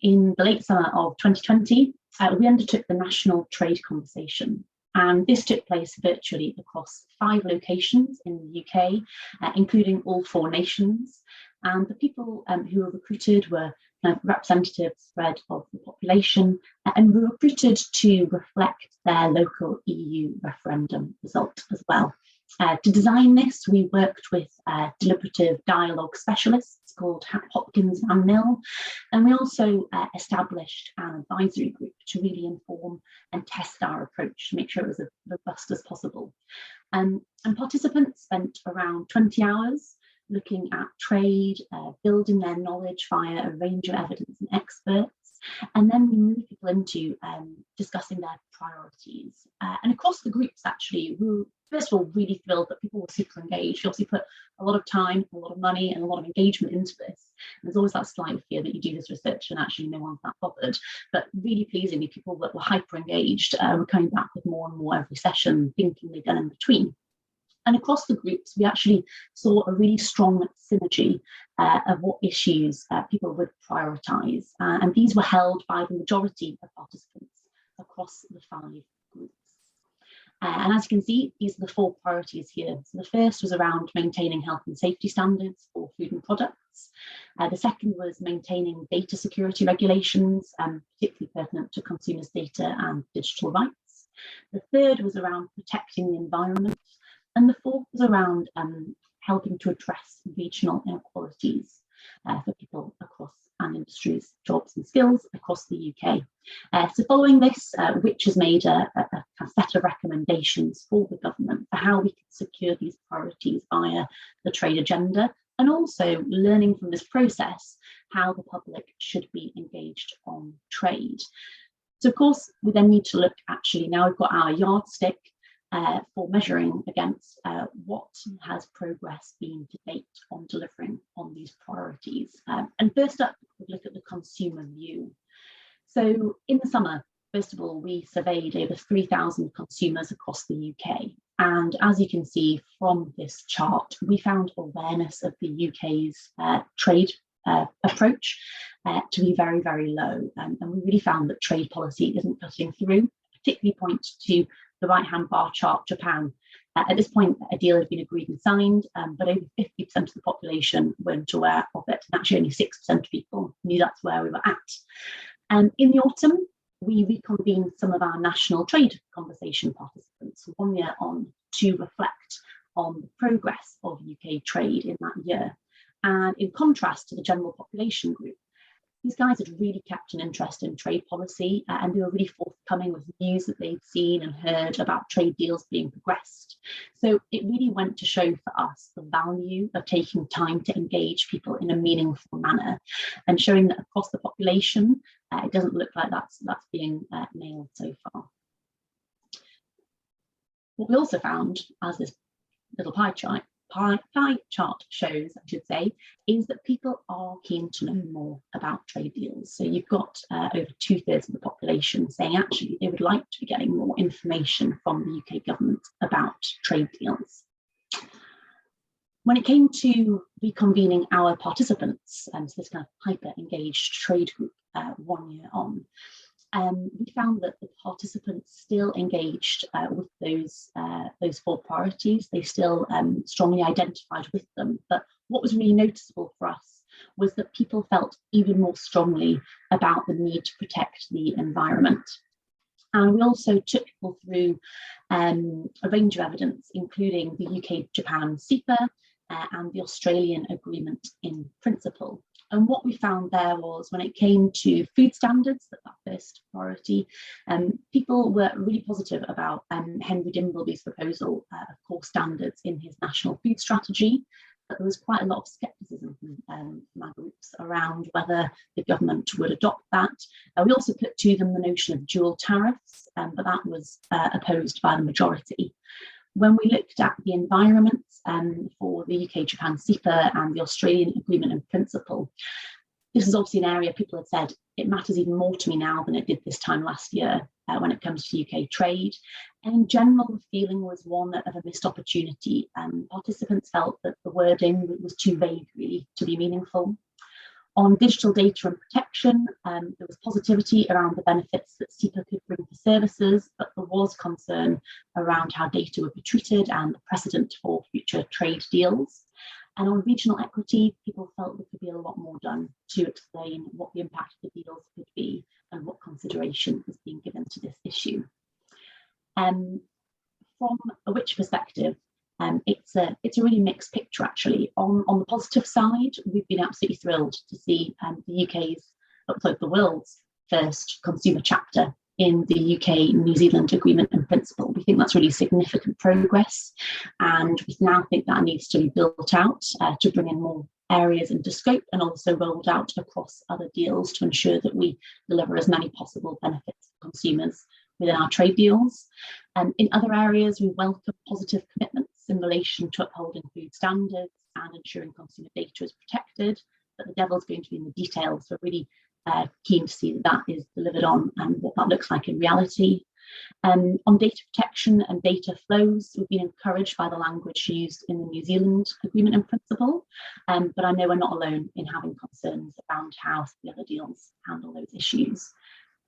Speaker 6: in the late summer of 2020, we undertook the National Trade Conversation. And this took place virtually across 5 locations in the UK, including all 4 nations. And the people who were recruited were kind of representative spread of the population and were recruited to reflect their local EU referendum result as well. To design this, we worked with deliberative dialogue specialists called Hopkins and MacNeil, and we also established an advisory group to really inform and test our approach to make sure it was as robust as possible. And participants spent around 20 hours looking at trade, building their knowledge via a range of evidence and experts, and then we moved people into discussing their priorities. And across the groups, actually, we were first of all really thrilled that people were super engaged. We obviously put a lot of time, a lot of money, and a lot of engagement into this. And there's always that slight fear that you do this research and actually no one's that bothered. But really pleasingly, people that were hyper engaged were coming back with more and more every session, thinking they'd done in between. And across the groups, we actually saw a really strong synergy of what issues people would prioritise. And these were held by the majority of participants across the 5 groups. And as you can see, these are the 4 priorities here. So the first was around maintaining health and safety standards for food and products. The second was maintaining data security regulations, particularly pertinent to consumers' data and digital rights. The third was around protecting the environment. And the 4th was around helping to address regional inequalities. for people across and industries, jobs and skills across the UK. So following this, Which has made a set of recommendations for the government for how we can secure these priorities via the trade agenda, and also learning from this process how the public should be engaged on trade. So of course, we then need to look, actually, now we've got our yardstick for measuring against what has progress been to date on delivering on these priorities. And first up, we'll look at the consumer view. So in the summer, first of all, we surveyed over 3,000 consumers across the UK. And as you can see from this chart, we found awareness of the UK's trade approach to be very, very low. And we really found that trade policy isn't cutting through, particularly point to the right-hand bar chart, Japan. At this point, a deal had been agreed and signed, but over 50% of the population weren't aware of it. And actually only 6% of people knew that's where we were at. In the autumn, we reconvened some of our national trade conversation participants 1 year on to reflect on the progress of UK trade in that year. And in contrast to the general population group, these guys had really kept an interest in trade policy, and they were really forthcoming with news that they'd seen and heard about trade deals being progressed. So it really went to show for us the value of taking time to engage people in a meaningful manner, and showing that across the population, it doesn't look like that's being nailed so far. What we also found, as this little pie chart shows, I should say, is that people are keen to know more about trade deals. So you've got over 2/3 of the population saying actually they would like to be getting more information from the UK government about trade deals. When it came to reconvening our participants, so this kind of hyper-engaged trade group 1 year on, we found that the participants still engaged with those 4 priorities. They still strongly identified with them. But what was really noticeable for us was that people felt even more strongly about the need to protect the environment. And we also took people through a range of evidence, including the UK-Japan CEPA and the Australian Agreement in Principle. And what we found there was, when it came to food standards, that first priority, people were really positive about Henry Dimbleby's proposal of core standards in his national food strategy. But there was quite a lot of scepticism from our groups around whether the government would adopt that. We also put to them the notion of dual tariffs, but that was opposed by the majority. When we looked at the environment for the UK-Japan CEPA and the Australian Agreement in Principle, this is obviously an area people had said it matters even more to me now than it did this time last year when it comes to UK trade. And in general, the feeling was one of a missed opportunity. Participants felt that the wording was too vague, really, to be meaningful. On digital data and protection, there was positivity around the benefits that CEPA could bring to services, but there was concern around how data would be treated and the precedent for future trade deals. And on regional equity, people felt there could be a lot more done to explain what the impact of the deals could be and what consideration is being given to this issue. From a Which perspective, it's a really mixed picture, actually. On the positive side, we've been absolutely thrilled to see the world's first consumer chapter in the UK-New Zealand Agreement in Principle. We think that's really significant progress, and we now think that needs to be built out to bring in more areas into scope, and also rolled out across other deals to ensure that we deliver as many possible benefits for consumers within our trade deals. In other areas, we welcome positive commitments in relation to upholding food standards and ensuring consumer data is protected, but the devil's going to be in the details. So really keen to see that is delivered on and what that looks like in reality. On data protection and data flows, we've been encouraged by the language used in the New Zealand Agreement in Principle, but I know we're not alone in having concerns around how the other deals handle those issues.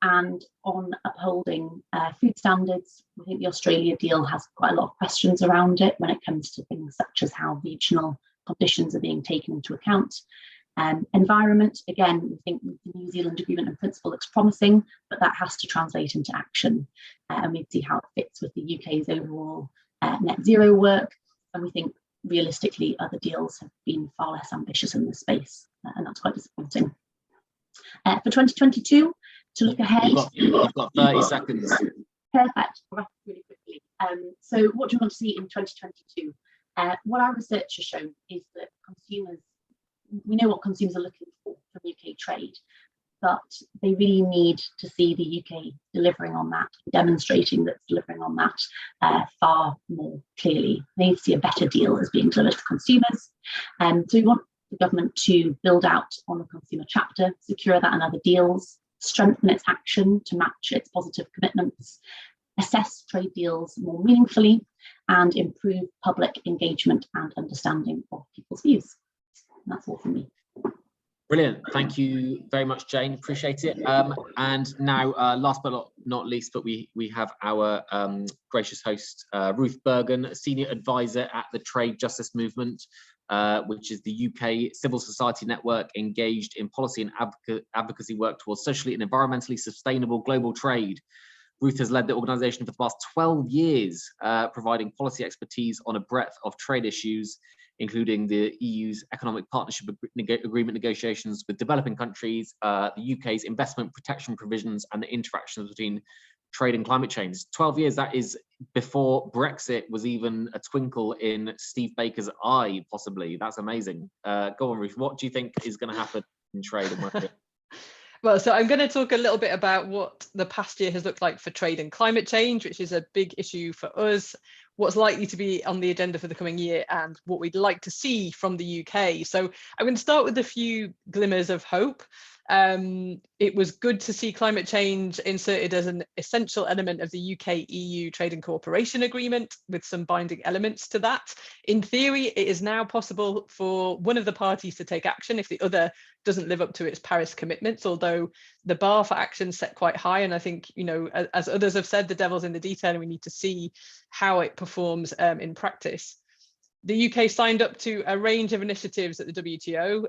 Speaker 6: And on upholding food standards, we think the Australia deal has quite a lot of questions around it when it comes to things such as how regional conditions are being taken into account. Environment, again, we think the New Zealand Agreement in Principle looks promising, but that has to translate into action. And we see how it fits with the UK's overall net zero work. And we think realistically, other deals have been far less ambitious in this space and that's quite disappointing. For 2022, to look ahead.
Speaker 1: You've got 30 seconds.
Speaker 6: Perfect. I'll wrap up really quickly. So what do you want to see in 2022? What our research has shown is that we know what consumers are looking for from UK trade, but they really need to see the UK delivering on that, demonstrating that it's delivering on that far more clearly. They need to see a better deal as being delivered for consumers. So we want the government to build out on the consumer chapter, secure that in other deals, strengthen its action to match its positive commitments, assess trade deals more meaningfully, and improve public engagement and understanding of people's views. And that's all from me.
Speaker 1: Brilliant. Thank you very much, Jane. Appreciate it. And now, last but not least, but we have our gracious host, Ruth Bergan, Senior Advisor at the Trade Justice Movement, which is the UK civil society network engaged in policy and advocacy work towards socially and environmentally sustainable global trade. Ruth has led the organisation for the past 12 years, providing policy expertise on a breadth of trade issues, including the EU's economic partnership agreement negotiations with developing countries, the UK's investment protection provisions, and the interactions between trade and climate change. 12 years, that is before Brexit was even a twinkle in Steve Baker's eye, possibly. That's amazing. Go on, Ruth. What do you think is going to happen in trade and market?
Speaker 7: Well, so I'm going to talk a little bit about what the past year has looked like for trade and climate change, which is a big issue for us, what's likely to be on the agenda for the coming year, and what we'd like to see from the UK. So I'm going to start with a few glimmers of hope. It was good to see climate change inserted as an essential element of the UK-EU Trade and Cooperation Agreement, with some binding elements to that. In theory, it is now possible for one of the parties to take action if the other doesn't live up to its Paris commitments, although the bar for action is set quite high. And I think, you know, as others have said, the devil's in the detail, and we need to see how it performs in practice. The UK signed up to a range of initiatives at the WTO.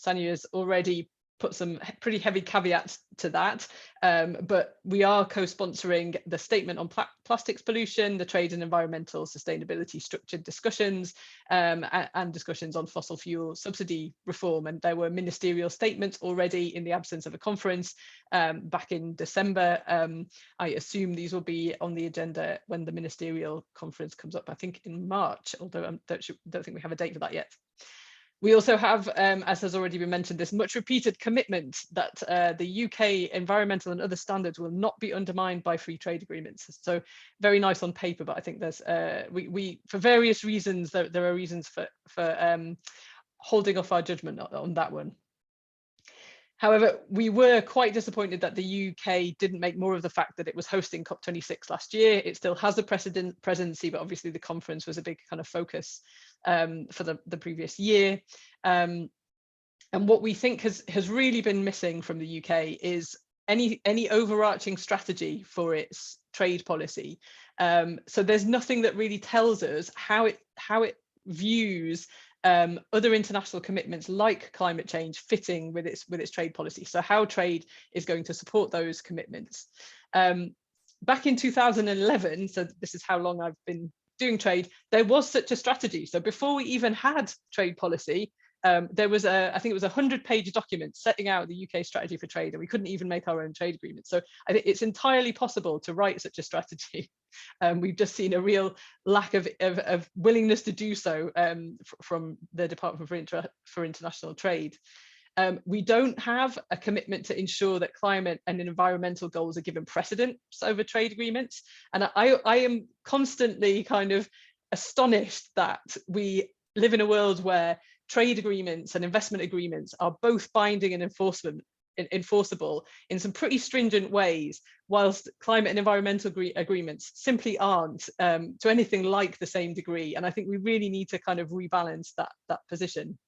Speaker 7: Sanya has already put some pretty heavy caveats to that, but we are co-sponsoring the statement on plastics pollution, the trade and environmental sustainability structured discussions, and discussions on fossil fuel subsidy reform. And there were ministerial statements already in the absence of a conference back in December. I assume these will be on the agenda when the ministerial conference comes up, I think in March, although I don't think we have a date for that yet. We also have, as has already been mentioned, this much repeated commitment that the UK environmental and other standards will not be undermined by free trade agreements. So very nice on paper, but I think there's, we for various reasons, there are reasons for holding off our judgment on that one. However, we were quite disappointed that the UK didn't make more of the fact that it was hosting COP26 last year. It still has a presidency, but obviously the conference was a big kind of focus for the previous year. And what we think has really been missing from the UK is any overarching strategy for its trade policy. So there's nothing that really tells us how it views other international commitments like climate change fitting with its trade policy. So how trade is going to support those commitments. Back in 2011, so this is how long I've been doing trade, there was such a strategy. So before we even had trade policy, there was I think it was a 100-page document setting out the UK strategy for trade, and we couldn't even make our own trade agreement. So I think it's entirely possible to write such a strategy. We've just seen a real lack of willingness to do so from the Department for International Trade. We don't have a commitment to ensure that climate and environmental goals are given precedence over trade agreements. And I am constantly kind of astonished that we live in a world where trade agreements and investment agreements are both binding and enforceable in some pretty stringent ways, whilst climate and environmental agreements simply aren't to anything like the same degree. And I think we really need to kind of rebalance that position.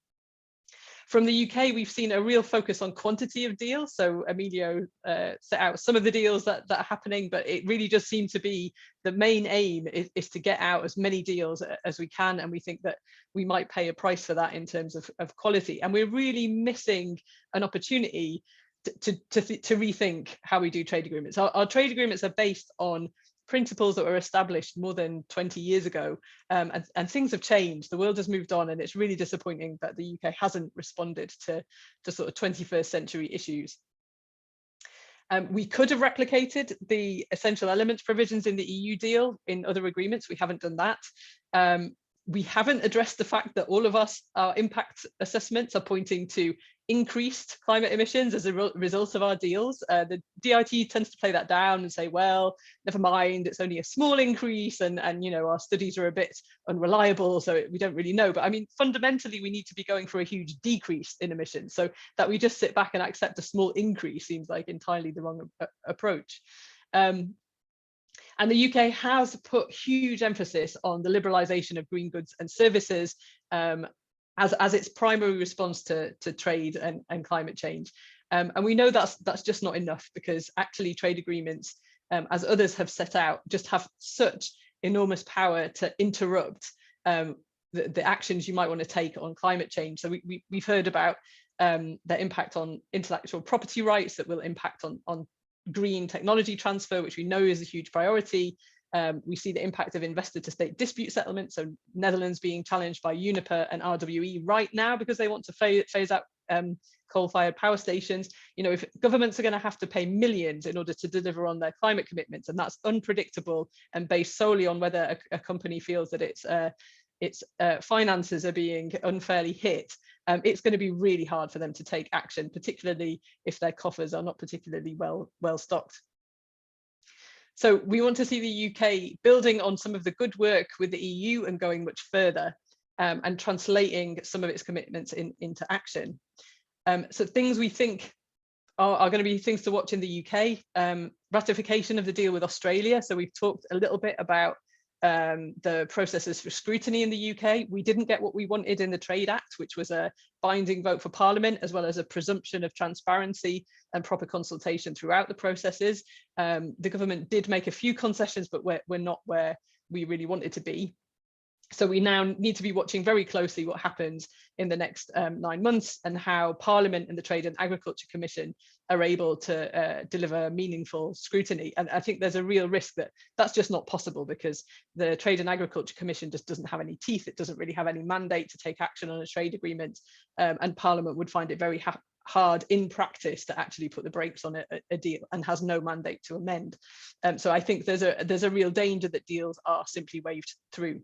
Speaker 7: From the UK, we've seen a real focus on quantity of deals. So Emilio set out some of the deals that are happening, but it really does seem to be the main aim is to get out as many deals as we can. And we think that we might pay a price for that in terms of quality. And we're really missing an opportunity to rethink how we do trade agreements. Our trade agreements are based on principles that were established more than 20 years ago, and things have changed. The world has moved on, and it's really disappointing that the UK hasn't responded to sort of 21st century issues. We could have replicated the essential elements provisions in the EU deal in other agreements. We haven't done that. We haven't addressed the fact that all of our impact assessments are pointing to increased climate emissions as a result of our deals. The DIT tends to play that down and say, well, never mind, it's only a small increase, and you know, our studies are a bit unreliable, so we don't really know. But I mean, fundamentally, we need to be going for a huge decrease in emissions. So that we just sit back and accept a small increase seems like entirely the wrong approach. And the UK has put huge emphasis on the liberalisation of green goods and services as its primary response to trade and climate change. And we know that's just not enough, because actually trade agreements, as others have set out, just have such enormous power to interrupt the actions you might want to take on climate change. So we've heard about their impact on intellectual property rights, that will impact on green technology transfer, which we know is a huge priority. We see the impact of investor to state dispute settlement. So Netherlands being challenged by Uniper and RWE right now because they want to phase out coal-fired power stations. You know, if governments are going to have to pay millions in order to deliver on their climate commitments, and that's unpredictable and based solely on whether a company feels that its finances are being unfairly hit, it's going to be really hard for them to take action, particularly if their coffers are not particularly well stocked. So we want to see the UK building on some of the good work with the EU and going much further, and translating some of its commitments into action. So things we think are going to be things to watch in the UK. Ratification of the deal with Australia. So we've talked a little bit about the processes for scrutiny in the UK. We didn't get what we wanted in the Trade Act, which was a binding vote for Parliament, as well as a presumption of transparency and proper consultation throughout the processes. The government did make a few concessions, but we're not where we really wanted to be. So we now need to be watching very closely what happens in the next 9 months, and how Parliament and the Trade and Agriculture Commission are able to deliver meaningful scrutiny. And I think there's a real risk that that's just not possible, because the Trade and Agriculture Commission just doesn't have any teeth. It doesn't really have any mandate to take action on a trade agreement, and Parliament would find it very hard in practice to actually put the brakes on a deal, and has no mandate to amend. So I think there's a real danger that deals are simply waved through.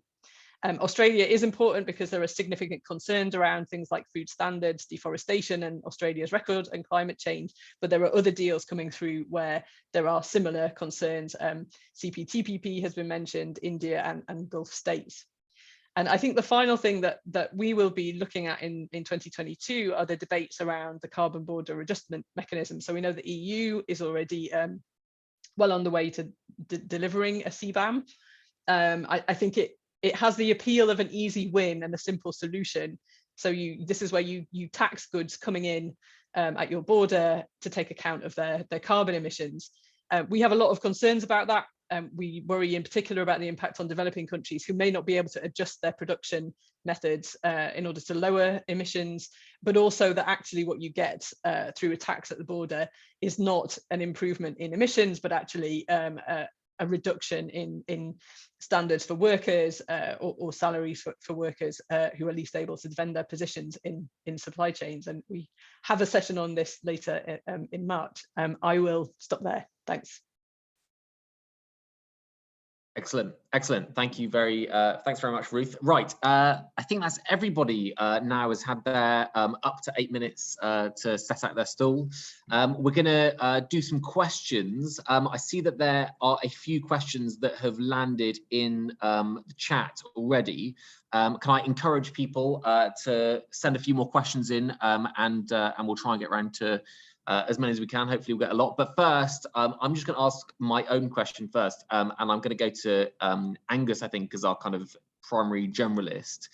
Speaker 7: Australia is important because there are significant concerns around things like food standards, deforestation, and Australia's record and climate change. But there are other deals coming through where there are similar concerns. CPTPP has been mentioned, India and Gulf states. And I think the final thing that we will be looking at in 2022 are the debates around the carbon border adjustment mechanism. So we know the EU is already well on the way to delivering a CBAM. I think it has the appeal of an easy win and a simple solution. So this is where you tax goods coming in at your border to take account of their carbon emissions. We have a lot of concerns about that. We worry in particular about the impact on developing countries who may not be able to adjust their production methods in order to lower emissions, but also that actually what you get through a tax at the border is not an improvement in emissions, but actually a reduction in standards for workers or salaries for workers who are least able to defend their positions in supply chains. And we have a session on this later in March. I will stop there. Thanks.
Speaker 1: Excellent. Thank you thanks very much, Ruth. Right, I think that's everybody now has had their up to 8 minutes to set out their stall. We're gonna do some questions. I see that there are a few questions that have landed in the chat already. Can I encourage people to send a few more questions in, and we'll try and get around to as many as we can. Hopefully we'll get a lot. But first, I'm just going to ask my own question first, and I'm going to go to Angus, I think, as our kind of primary generalist.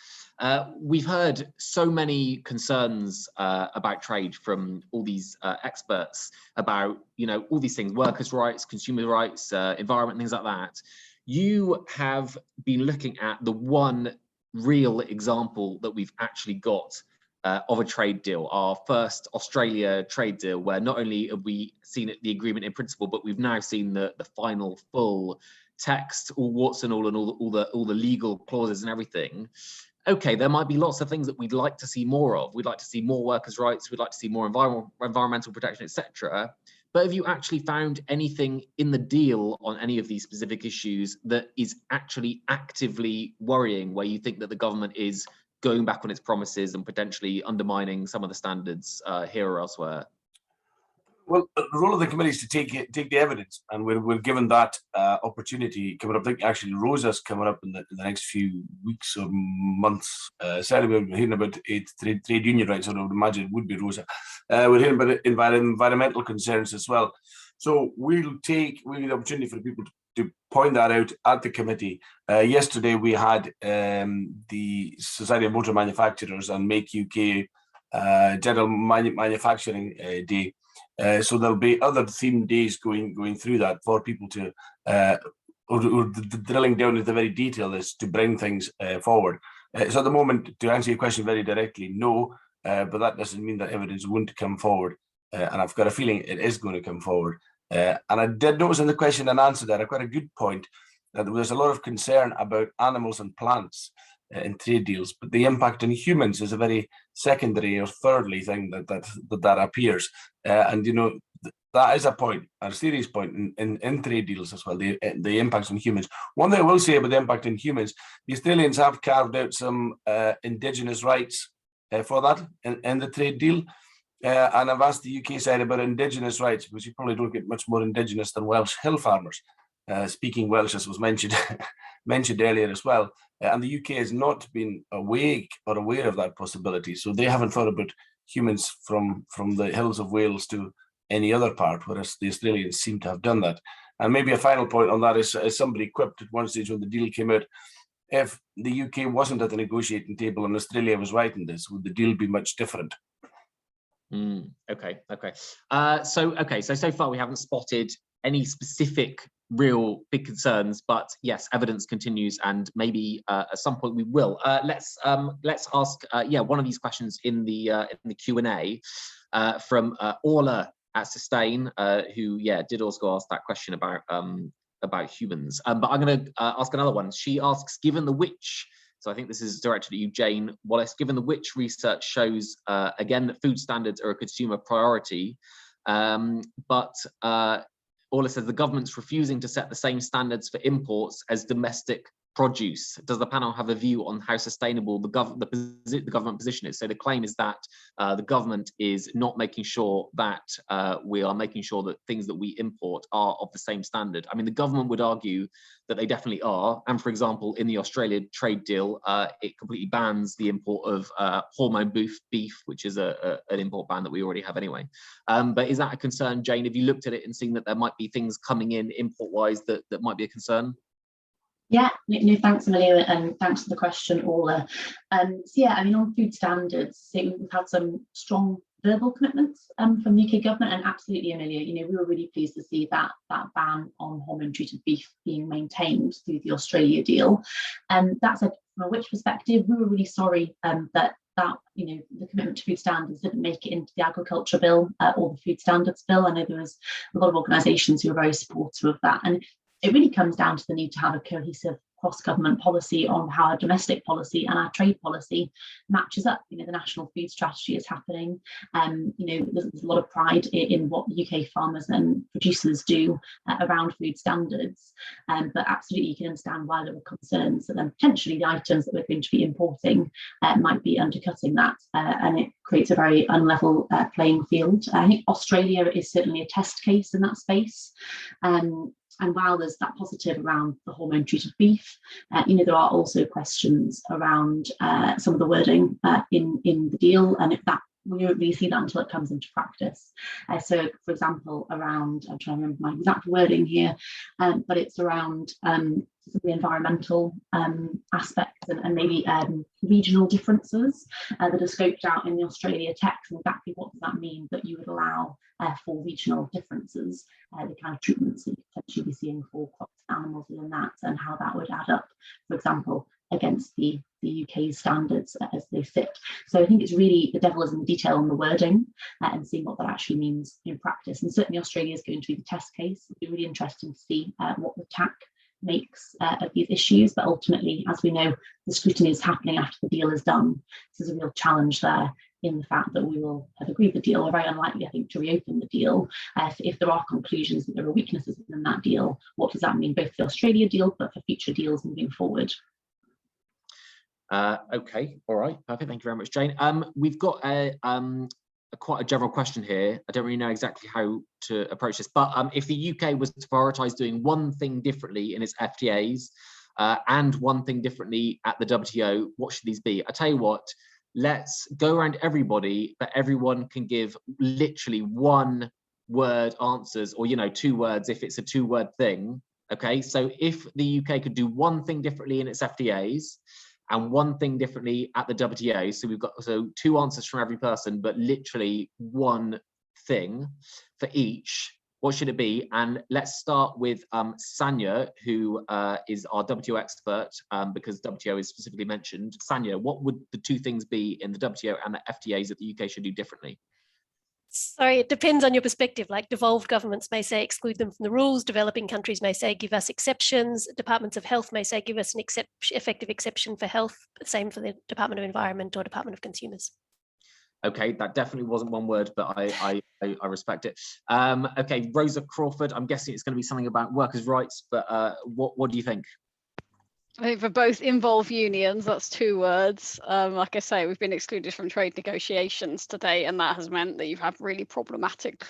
Speaker 1: We've heard so many concerns about trade from all these experts about, you know, all these things: workers' rights, consumer rights, environment, things like that. You have been looking at the one real example that we've actually got of a trade deal, our first Australia trade deal, where not only have we seen the agreement in principle, but we've now seen the final full text, all warts and all the legal clauses and everything, okay, there might be lots of things that we'd like to see more of. We'd like to see more workers' rights. We'd like to see more environmental protection, etc. But have you actually found anything in the deal on any of these specific issues that is actually actively worrying, where you think that the government is going back on its promises and potentially undermining some of the standards here or elsewhere?
Speaker 2: Well, the role of the committee is to take the evidence, and we're given that opportunity coming up. I think actually Rosa's coming up in the next few weeks or months. Certainly we're hearing about trade union rights, so I would imagine it would be Rosa. We're hearing about environmental concerns as well. So we'll need the opportunity for people to point that out at the committee. Yesterday we had the Society of Motor Manufacturers and Make UK General Manufacturing Day. So there'll be other themed days going through that for people to or drilling down into the very detail is to bring things forward. So at the moment, to answer your question very directly, no, but that doesn't mean that evidence won't come forward. And I've got a feeling it is going to come forward. And I did notice in the question and answer there, I've got a good point, that there's a lot of concern about animals and plants in trade deals, but the impact on humans is a very secondary or thirdly thing that appears. And you know, that is a point, a serious point in trade deals as well, the impacts on humans. One thing I will say about the impact on humans, the Australians have carved out some indigenous rights for that in the trade deal. And I've asked the UK side about indigenous rights, because you probably don't get much more indigenous than Welsh hill farmers. Speaking Welsh, as was mentioned earlier as well. And the UK has not been awake or aware of that possibility. So they haven't thought about humans from the hills of Wales to any other part, whereas the Australians seem to have done that. And maybe a final point on that is, as somebody quipped at one stage when the deal came out, if the UK wasn't at the negotiating table and Australia was writing this, would the deal be much different?
Speaker 1: Okay. So far we haven't spotted any specific real big concerns, but yes, evidence continues, and maybe at some point we will. Let's ask one of these questions in the Q&A from Orla at Sustain, who did also ask that question about humans. But I'm going to ask another one. She asks, given the which, so I think this is directed at you, Jane Wallace, given the which research shows again that food standards are a consumer priority, but Orla says the government's refusing to set the same standards for imports as domestic produce. Does the panel have a view on how sustainable the government position is? So the claim is that the government is not making sure that we are making sure that things that we import are of the same standard. I mean, the government would argue that they definitely are. And for example, in the Australia trade deal, it completely bans the import of hormone beef, which is an import ban that we already have anyway. But is that a concern, Jane? Have you looked at it and seen that there might be things coming in import-wise that might be a concern?
Speaker 6: Yeah, no, thanks, Emilio, and thanks for the question, Orla. So yeah, I mean, on food standards, so we've had some strong verbal commitments from the UK government, and absolutely, Emilio, you know, we were really pleased to see that ban on hormone-treated beef being maintained through the Australia deal. That said, from a which perspective, we were really sorry that you know, the commitment to food standards didn't make it into the agriculture bill or the food standards bill. I know there was a lot of organisations who were very supportive of that, and it really comes down to the need to have a cohesive cross-government policy on how our domestic policy and our trade policy matches up. You know, the national food strategy is happening. You know, there's a lot of pride in what UK farmers and producers do around food standards. But absolutely, you can understand why there are concerns that then potentially the items that we're going to be importing might be undercutting that, and it creates a very unlevel playing field. I think Australia is certainly a test case in that space. And while there's that positive around the hormone-treated beef, you know, there are also questions around some of the wording in the deal, and if that we won't really see that until it comes into practice. So, for example, around, I'm trying to remember my exact wording here, but it's around the environmental aspects and maybe regional differences that are scoped out in the Australia text, and exactly what does that mean that you would allow for regional differences, the kind of treatments that you potentially be seeing for crops and animals within that, and how that would add up, for example, against the UK standards as they sit. So I think it's really, the devil is in the detail on the wording and seeing what that actually means in practice. And certainly Australia is going to be the test case. It'll be really interesting to see what the TAC makes of these issues, but ultimately, as we know, the scrutiny is happening after the deal is done. So there's a real challenge there in the fact that we will have agreed the deal. We're very unlikely, I think, to reopen the deal. If there are conclusions that there are weaknesses within that deal, what does that mean both for the Australia deal, but for future deals moving forward?
Speaker 1: Okay, all right, perfect. Thank you very much, Jane. We've got quite a general question here. I don't really know exactly how to approach this, but if the UK was to prioritise doing one thing differently in its FTAs and one thing differently at the WTO, what should these be? I tell you what, let's go around everybody, but everyone can give literally one word answers, or 2 words if it's a 2-word thing. Okay, so if the UK could do one thing differently in its FTAs and one thing differently at the WTO, so we've got 2 answers from every person, but literally one thing for each, what should it be? And let's start with Sanya, who is our WTO expert, because WTO is specifically mentioned. Sanya, what would the 2 things be in the WTO and the FTAs that the UK should do differently?
Speaker 4: Sorry, it depends on your perspective. Like devolved governments may say exclude them from the rules, developing countries may say give us exceptions, departments of health may say give us an effective exception for health, same for the Department of Environment or Department of Consumers.
Speaker 1: Okay, that definitely wasn't one word, but I respect it. Okay, Rosa, Crawford, I'm guessing it's going to be something about workers' rights, but what do you think?
Speaker 5: I think for both involve unions, that's 2 words. Like I say, we've been excluded from trade negotiations today, and that has meant that you've had really problematic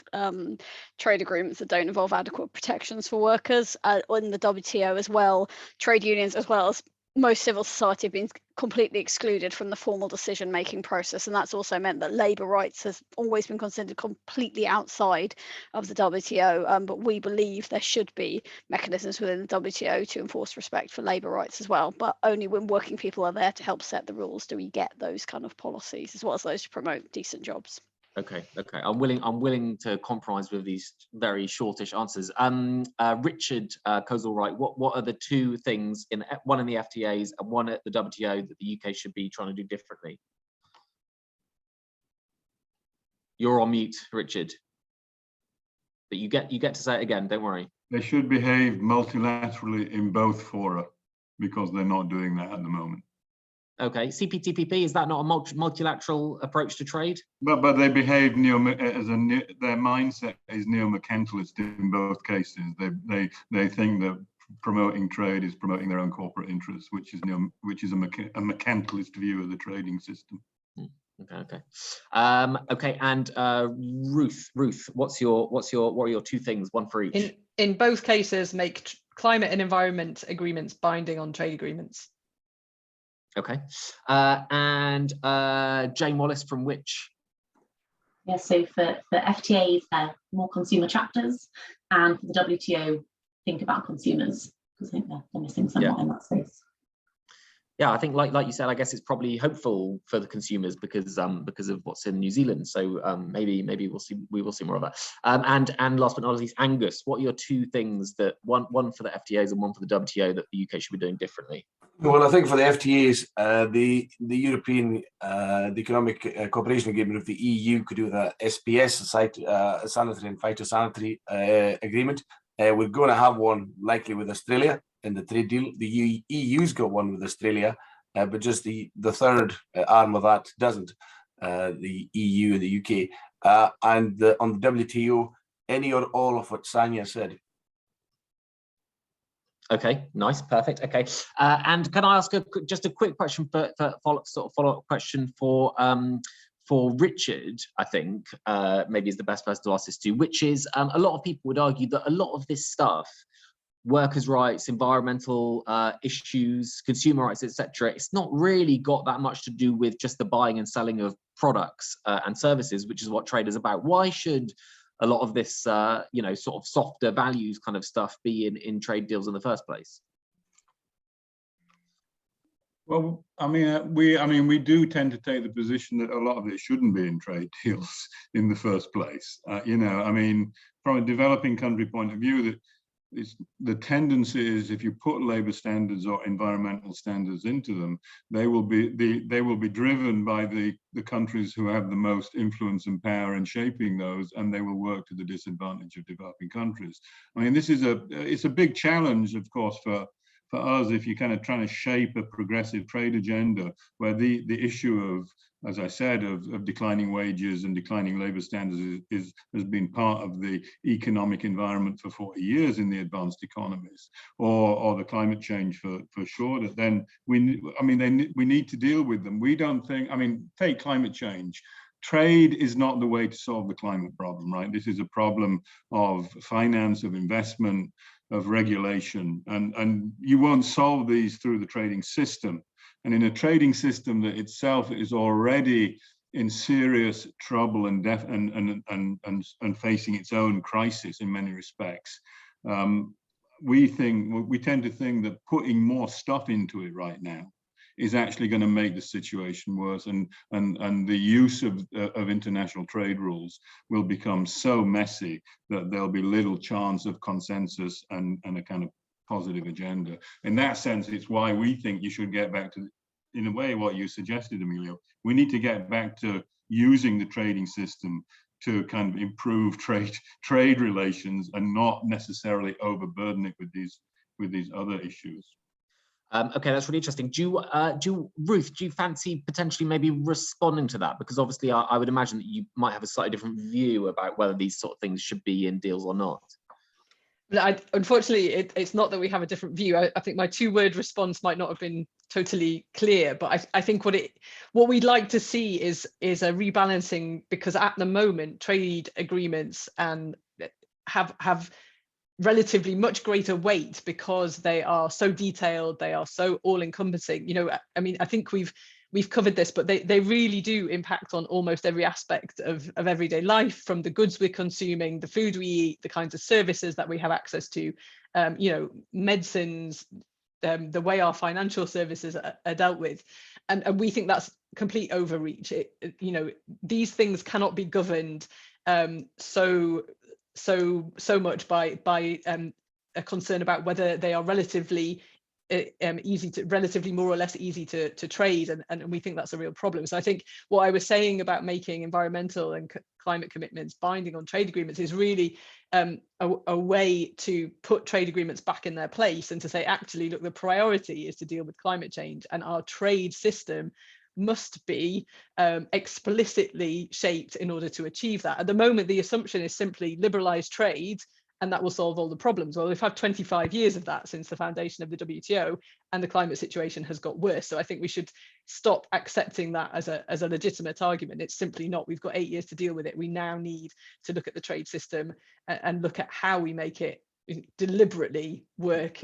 Speaker 5: trade agreements that don't involve adequate protections for workers. In the WTO as well, trade unions as well as most civil society have been completely excluded from the formal decision-making process, and that's also meant that labour rights has always been considered completely outside of the WTO, but we believe there should be mechanisms within the WTO to enforce respect for labour rights as well, but only when working people are there to help set the rules do we get those kind of policies, as well as those to promote decent jobs.
Speaker 1: Okay, I'm willing to compromise with these very shortish answers. Richard Kozul-Wright, what are the 2 things one in the FTAs and one at the WTO that the UK should be trying to do differently? You're on mute, Richard. But you get to say it again. Don't worry.
Speaker 3: They should behave multilaterally in both fora, because they're not doing that at the moment.
Speaker 1: Okay, CPTPP, is that not a multilateral approach to trade?
Speaker 3: But they behave their mindset is neo-mercantilist in both cases. They think that promoting trade is promoting their own corporate interests, which is a mercantilist view of the trading system.
Speaker 1: Okay. Okay, and Ruth, what are your 2 things, one for each?
Speaker 7: In both cases, make climate and environment agreements binding on trade agreements.
Speaker 1: Okay, and Jane Wallace, from which?
Speaker 6: Yeah, so for FTAs, more consumer chapters, and for the WTO, think about consumers, because I think they're missing somewhat in that space.
Speaker 1: Yeah, I think like you said, I guess it's probably hopeful for the consumers because of what's in New Zealand. So maybe we will see more of that. And last but not least, Angus, what are your 2 things that one for the FTAs and one for the WTO that the UK should be doing differently?
Speaker 2: Well, I think for the FTAs, the European the Economic Cooperation Agreement of the EU could do the SPS, sanitary and phytosanitary agreement. We're going to have one likely with Australia in the trade deal. The EU's got one with Australia, but just the 3rd arm of that doesn't. The EU and the UK, and on the WTO, any or all of what Sanya said.
Speaker 1: Okay, nice, perfect. Okay, and can I ask just a quick question for follow-up question for Richard? I think maybe is the best person to ask this to, which is a lot of people would argue that a lot of this stuff, workers' rights, environmental issues, consumer rights, etc., it's not really got that much to do with just the buying and selling of products and services, which is what trade is about. Why should a lot of this, sort of softer values kind of stuff be in trade deals in the first place?
Speaker 3: Well, we do tend to take the position that a lot of it shouldn't be in trade deals in the first place. From a developing country point of view, that the tendency is, if you put labour standards or environmental standards into them, they will be driven by the countries who have the most influence and power in shaping those, and they will work to the disadvantage of developing countries. I mean, it's a big challenge, of course, for us, if you're kind of trying to shape a progressive trade agenda, where the issue of, as I said, of declining wages and declining labour standards has been part of the economic environment for 40 years in the advanced economies, or the climate change for sure. That then we need to deal with them. We don't think, I mean, take climate change. Trade is not the way to solve the climate problem, right? This is a problem of finance, of investment, of regulation, and you won't solve these through the trading system. And in a trading system that itself is already in serious trouble and facing its own crisis in many respects, we tend to think that putting more stuff into it right now is actually going to make the situation worse, and the use of international trade rules will become so messy that there'll be little chance of consensus and a kind of positive agenda. In that sense, it's why we think you should get back to, in a way, what you suggested, Emilio. We need to get back to using the trading system to kind of improve trade relations, and not necessarily overburden it with these other issues.
Speaker 1: Okay, that's really interesting. Ruth, do you fancy potentially maybe responding to that? Because obviously I would imagine that you might have a slightly different view about whether these sort of things should be in deals or not.
Speaker 7: Unfortunately, it's not that we have a different view. I think my two-word response might not have been totally clear, but I think what we'd like to see is a rebalancing, because at the moment trade agreements have relatively much greater weight because they are so detailed, they are so all-encompassing. You know, I mean, I think we've covered this, but they really do impact on almost every aspect of everyday life, from the goods we're consuming, the food we eat, the kinds of services that we have access to, you know, medicines, the way our financial services are dealt with. And we think that's complete overreach. You know, these things cannot be governed so much by a concern about whether they are relatively more or less easy to trade, and we think that's a real problem. So I think what I was saying about making environmental and climate commitments binding on trade agreements is really a way to put trade agreements back in their place, and to say, actually, look, the priority is to deal with climate change, and our trade system must be explicitly shaped in order to achieve that. At the moment, the assumption is simply liberalize trade and that will solve all the problems. Well, we've had 25 years of that since the foundation of the WTO, and the climate situation has got worse. So I think we should stop accepting that as a legitimate argument. It's simply not. We've got 8 years to deal with it. We now need to look at the trade system and look at how we make it deliberately work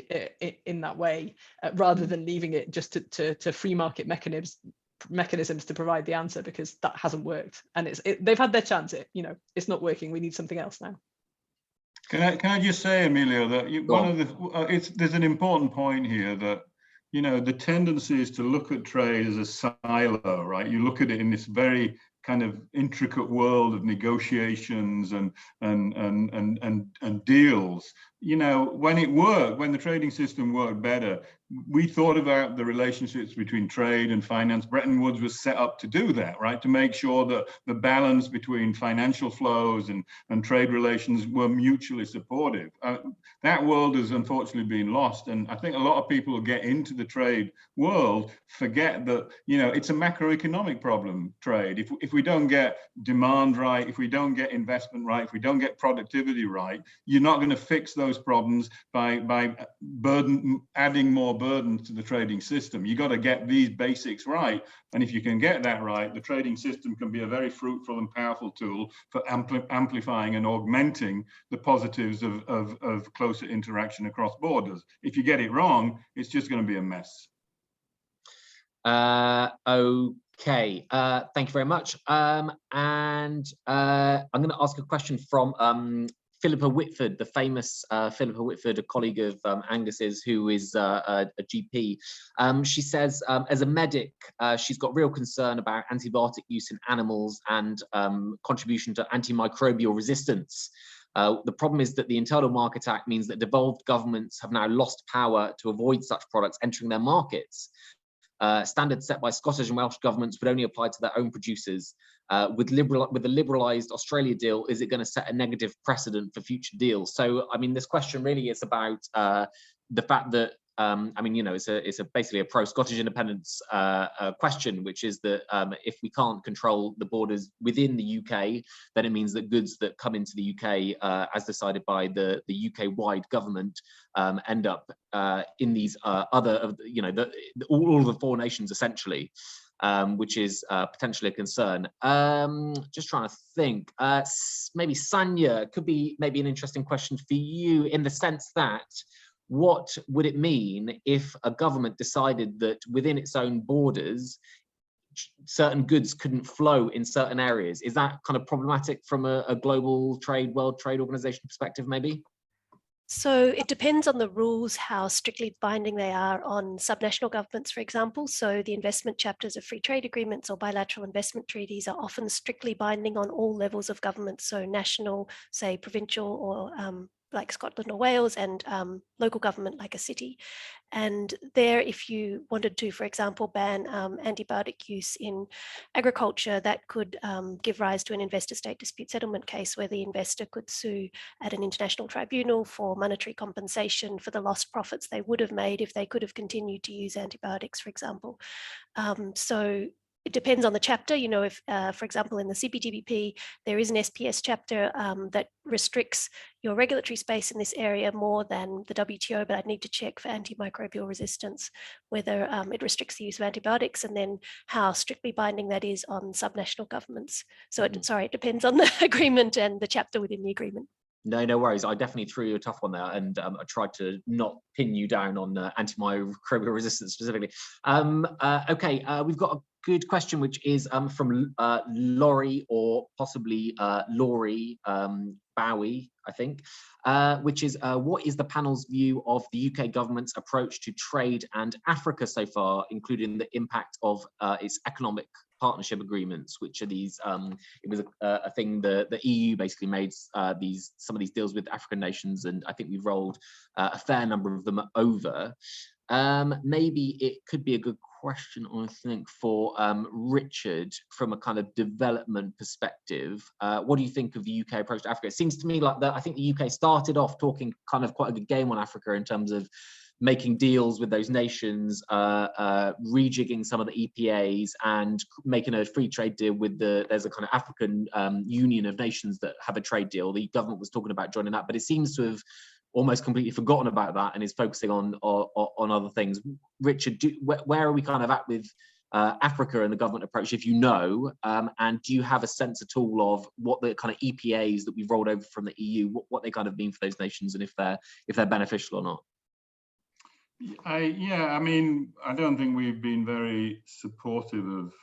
Speaker 7: in that way, rather than leaving it just to free market mechanisms to provide the answer, because that hasn't worked, and they've had their chance. It's not working. We need something else now.
Speaker 3: Can I just say, Emilio, that there's an important point here, that the tendency is to look at trade as a silo, right? You look at it in this very kind of intricate world of negotiations and deals. When it worked, when the trading system worked better, we thought about the relationships between trade and finance. Bretton Woods was set up to do that, right? To make sure that the balance between financial flows and trade relations were mutually supportive. That world has unfortunately been lost. And I think a lot of people who get into the trade world forget that, it's a macroeconomic problem, trade. If we don't get demand right, if we don't get investment right, if we don't get productivity right, you're not going to fix those problems by adding more burden to the trading system. You got to get these basics right, and if you can get that right, the trading system can be a very fruitful and powerful tool for amplifying and augmenting the positives of closer interaction across borders. If you get it wrong, it's just going to be a mess.
Speaker 1: Okay, thank you very much. And I'm going to ask a question from Philippa Whitford, the famous Philippa Whitford, a colleague of Angus's, who is a GP. She says, as a medic, she's got real concern about antibiotic use in animals and contribution to antimicrobial resistance. The problem is that the Internal Market Act means that devolved governments have now lost power to avoid such products entering their markets. Standards set by Scottish and Welsh governments would only apply to their own producers. With the liberalised Australia deal, is it going to set a negative precedent for future deals? So, I mean, this question really is about the fact that, I mean, you know, it's basically a pro-Scottish independence question, which is that if we can't control the borders within the UK, then it means that goods that come into the UK, as decided by the UK-wide government, end up in these other, you know, all of the 4 nations essentially, which is potentially a concern. Just trying to think. Maybe Sanya could be maybe an interesting question for you, in the sense that, what would it mean if a government decided that within its own borders, certain goods couldn't flow in certain areas? Is that kind of problematic from a global trade, World Trade Organization perspective, maybe?
Speaker 4: So it depends on the rules, how strictly binding they are on subnational governments, for example. So the investment chapters of free trade agreements or bilateral investment treaties are often strictly binding on all levels of government. So national, say provincial, or like Scotland or Wales, and local government like a city. And there, if you wanted to, for example, ban antibiotic use in agriculture, that could give rise to an investor-state dispute settlement case where the investor could sue at an international tribunal for monetary compensation for the lost profits they would have made if they could have continued to use antibiotics, for example. So it depends on the chapter. You know, if, for example, in the CPTPP, there is an SPS chapter that restricts your regulatory space in this area more than the WTO, but I'd need to check for antimicrobial resistance, whether it restricts the use of antibiotics, and then how strictly binding that is on subnational governments. So it depends on the agreement and the chapter within the agreement.
Speaker 1: No worries. I definitely threw you a tough one there, and I tried to not pin you down on antimicrobial resistance specifically. Okay, we've got a good question, which is from Laurie, or possibly Laurie Bowie, I think, which is, what is the panel's view of the UK government's approach to trade and Africa so far, including the impact of its economic partnership agreements, which are these, it was a thing the EU basically made some of these deals with African nations, and I think we've rolled a fair number of them over. Maybe it could be a good question, I think, for Richard, from a kind of development perspective. What do you think of the UK approach to Africa? It seems to me like that I think the UK started off talking kind of quite a good game on Africa in terms of making deals with those nations, rejigging some of the EPAs, and making a free trade deal with there's a kind of African Union of Nations that have a trade deal. The government was talking about joining that, but it seems to have almost completely forgotten about that and is focusing on other things. Richard, where are we kind of at with Africa and the government approach, if you know, and do you have a sense at all of what the kind of EPAs that we've rolled over from the EU, what they kind of mean for those nations, and if they're beneficial or not?
Speaker 3: Yeah, I mean, I don't think we've been very supportive of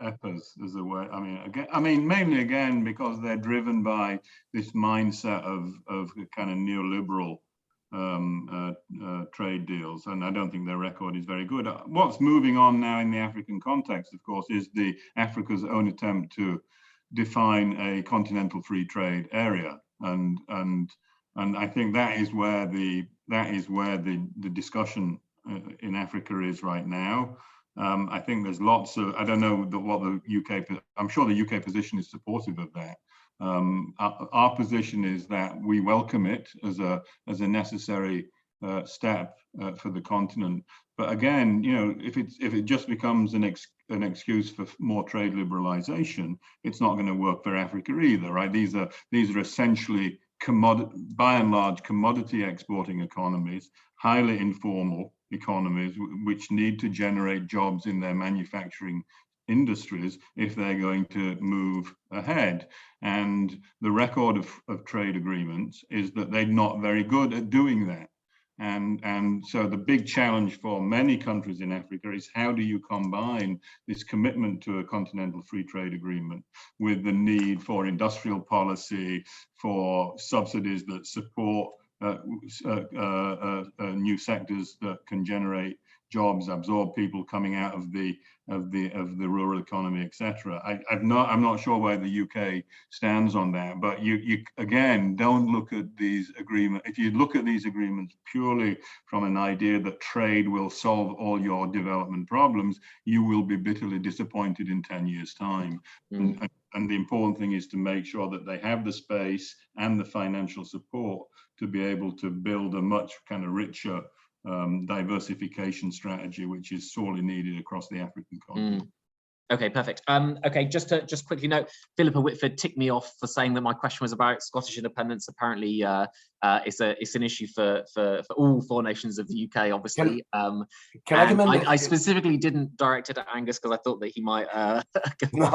Speaker 3: EPAs as a way. I mean, mainly again because they're driven by this mindset of kind of neoliberal trade deals, and I don't think their record is very good. What's moving on now in the African context, of course, is Africa's own attempt to define a continental free trade area, and I think that is where the discussion in Africa is right now. I think there's lots of, I don't know what the UK, I'm sure the UK position is supportive of that. Our position is that we welcome it as a necessary step for the continent. But again, you know, if it just becomes an excuse for more trade liberalization, it's not going to work for Africa either, right? These are essentially by and large commodity exporting economies, highly informal economies, which need to generate jobs in their manufacturing industries if they're going to move ahead. And the record of trade agreements is that they're not very good at doing that. And so the big challenge for many countries in Africa is, how do you combine this commitment to a continental free trade agreement with the need for industrial policy, for subsidies that support new sectors that can generate jobs, absorb people coming out of the rural economy, etc. I'm not sure where the UK stands on that, but you again don't look at these agreements. If you look at these agreements purely from an idea that trade will solve all your development problems, you will be bitterly disappointed in 10 years' time. And the important thing is to make sure that they have the space and the financial support to be able to build a much kind of richer diversification strategy, which is sorely needed across the African continent.
Speaker 1: Okay, perfect. Okay, just quickly note, Philippa Whitford ticked me off for saying that my question was about Scottish independence. Apparently, it's an issue for all 4 nations of the UK, obviously.
Speaker 2: Can I come in?
Speaker 1: I specifically didn't direct it at Angus because I thought that he might.
Speaker 2: No.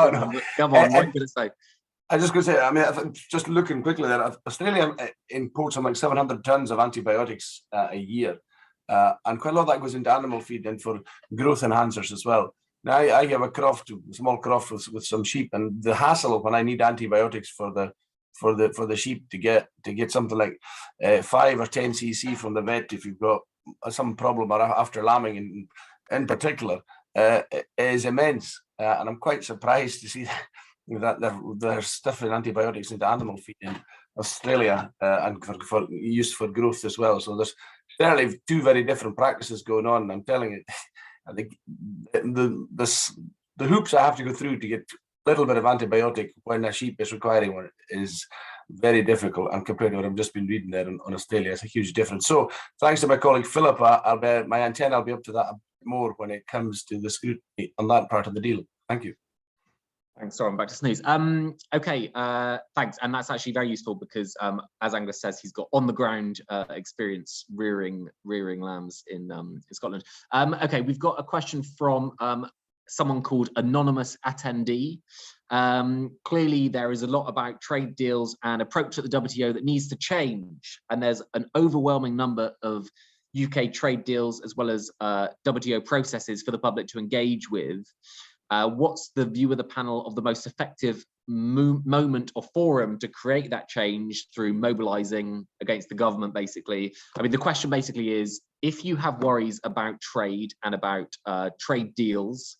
Speaker 1: Come on, what are you going to say?
Speaker 2: I was just going to say, I mean, just looking quickly there, Australia imports something like 700 tons of antibiotics a year, and quite a lot of that goes into animal feed and for growth enhancers as well. Now I have a small croft with some sheep, and the hassle when I need antibiotics for the sheep to get something like 5 or 10 cc from the vet if you've got some problem or after lambing in particular is immense, and I'm quite surprised to see that they're stuffing antibiotics into animal feed in Australia and for use for growth as well. So there's certainly 2 very different practices going on. I'm telling you. I think the hoops I have to go through to get a little bit of antibiotic when a sheep is requiring one is very difficult, and compared to what I've just been reading there on Australia, it's a huge difference. So thanks to my colleague Philippa, my antenna will be up to that a bit more when it comes to the scrutiny on that part of the deal. Thank you.
Speaker 1: Thanks. Sorry, I'm back to snooze. Okay, thanks. And that's actually very useful because, as Angus says, he's got on the ground experience rearing lambs in Scotland. Okay, we've got a question from someone called Anonymous Attendee. Clearly, there is a lot about trade deals and approach at the WTO that needs to change, and there's an overwhelming number of UK trade deals as well as WTO processes for the public to engage with. What's the view of the panel of the most effective moment or forum to create that change through mobilizing against the government, basically? I mean, the question basically is, if you have worries about trade and about trade deals,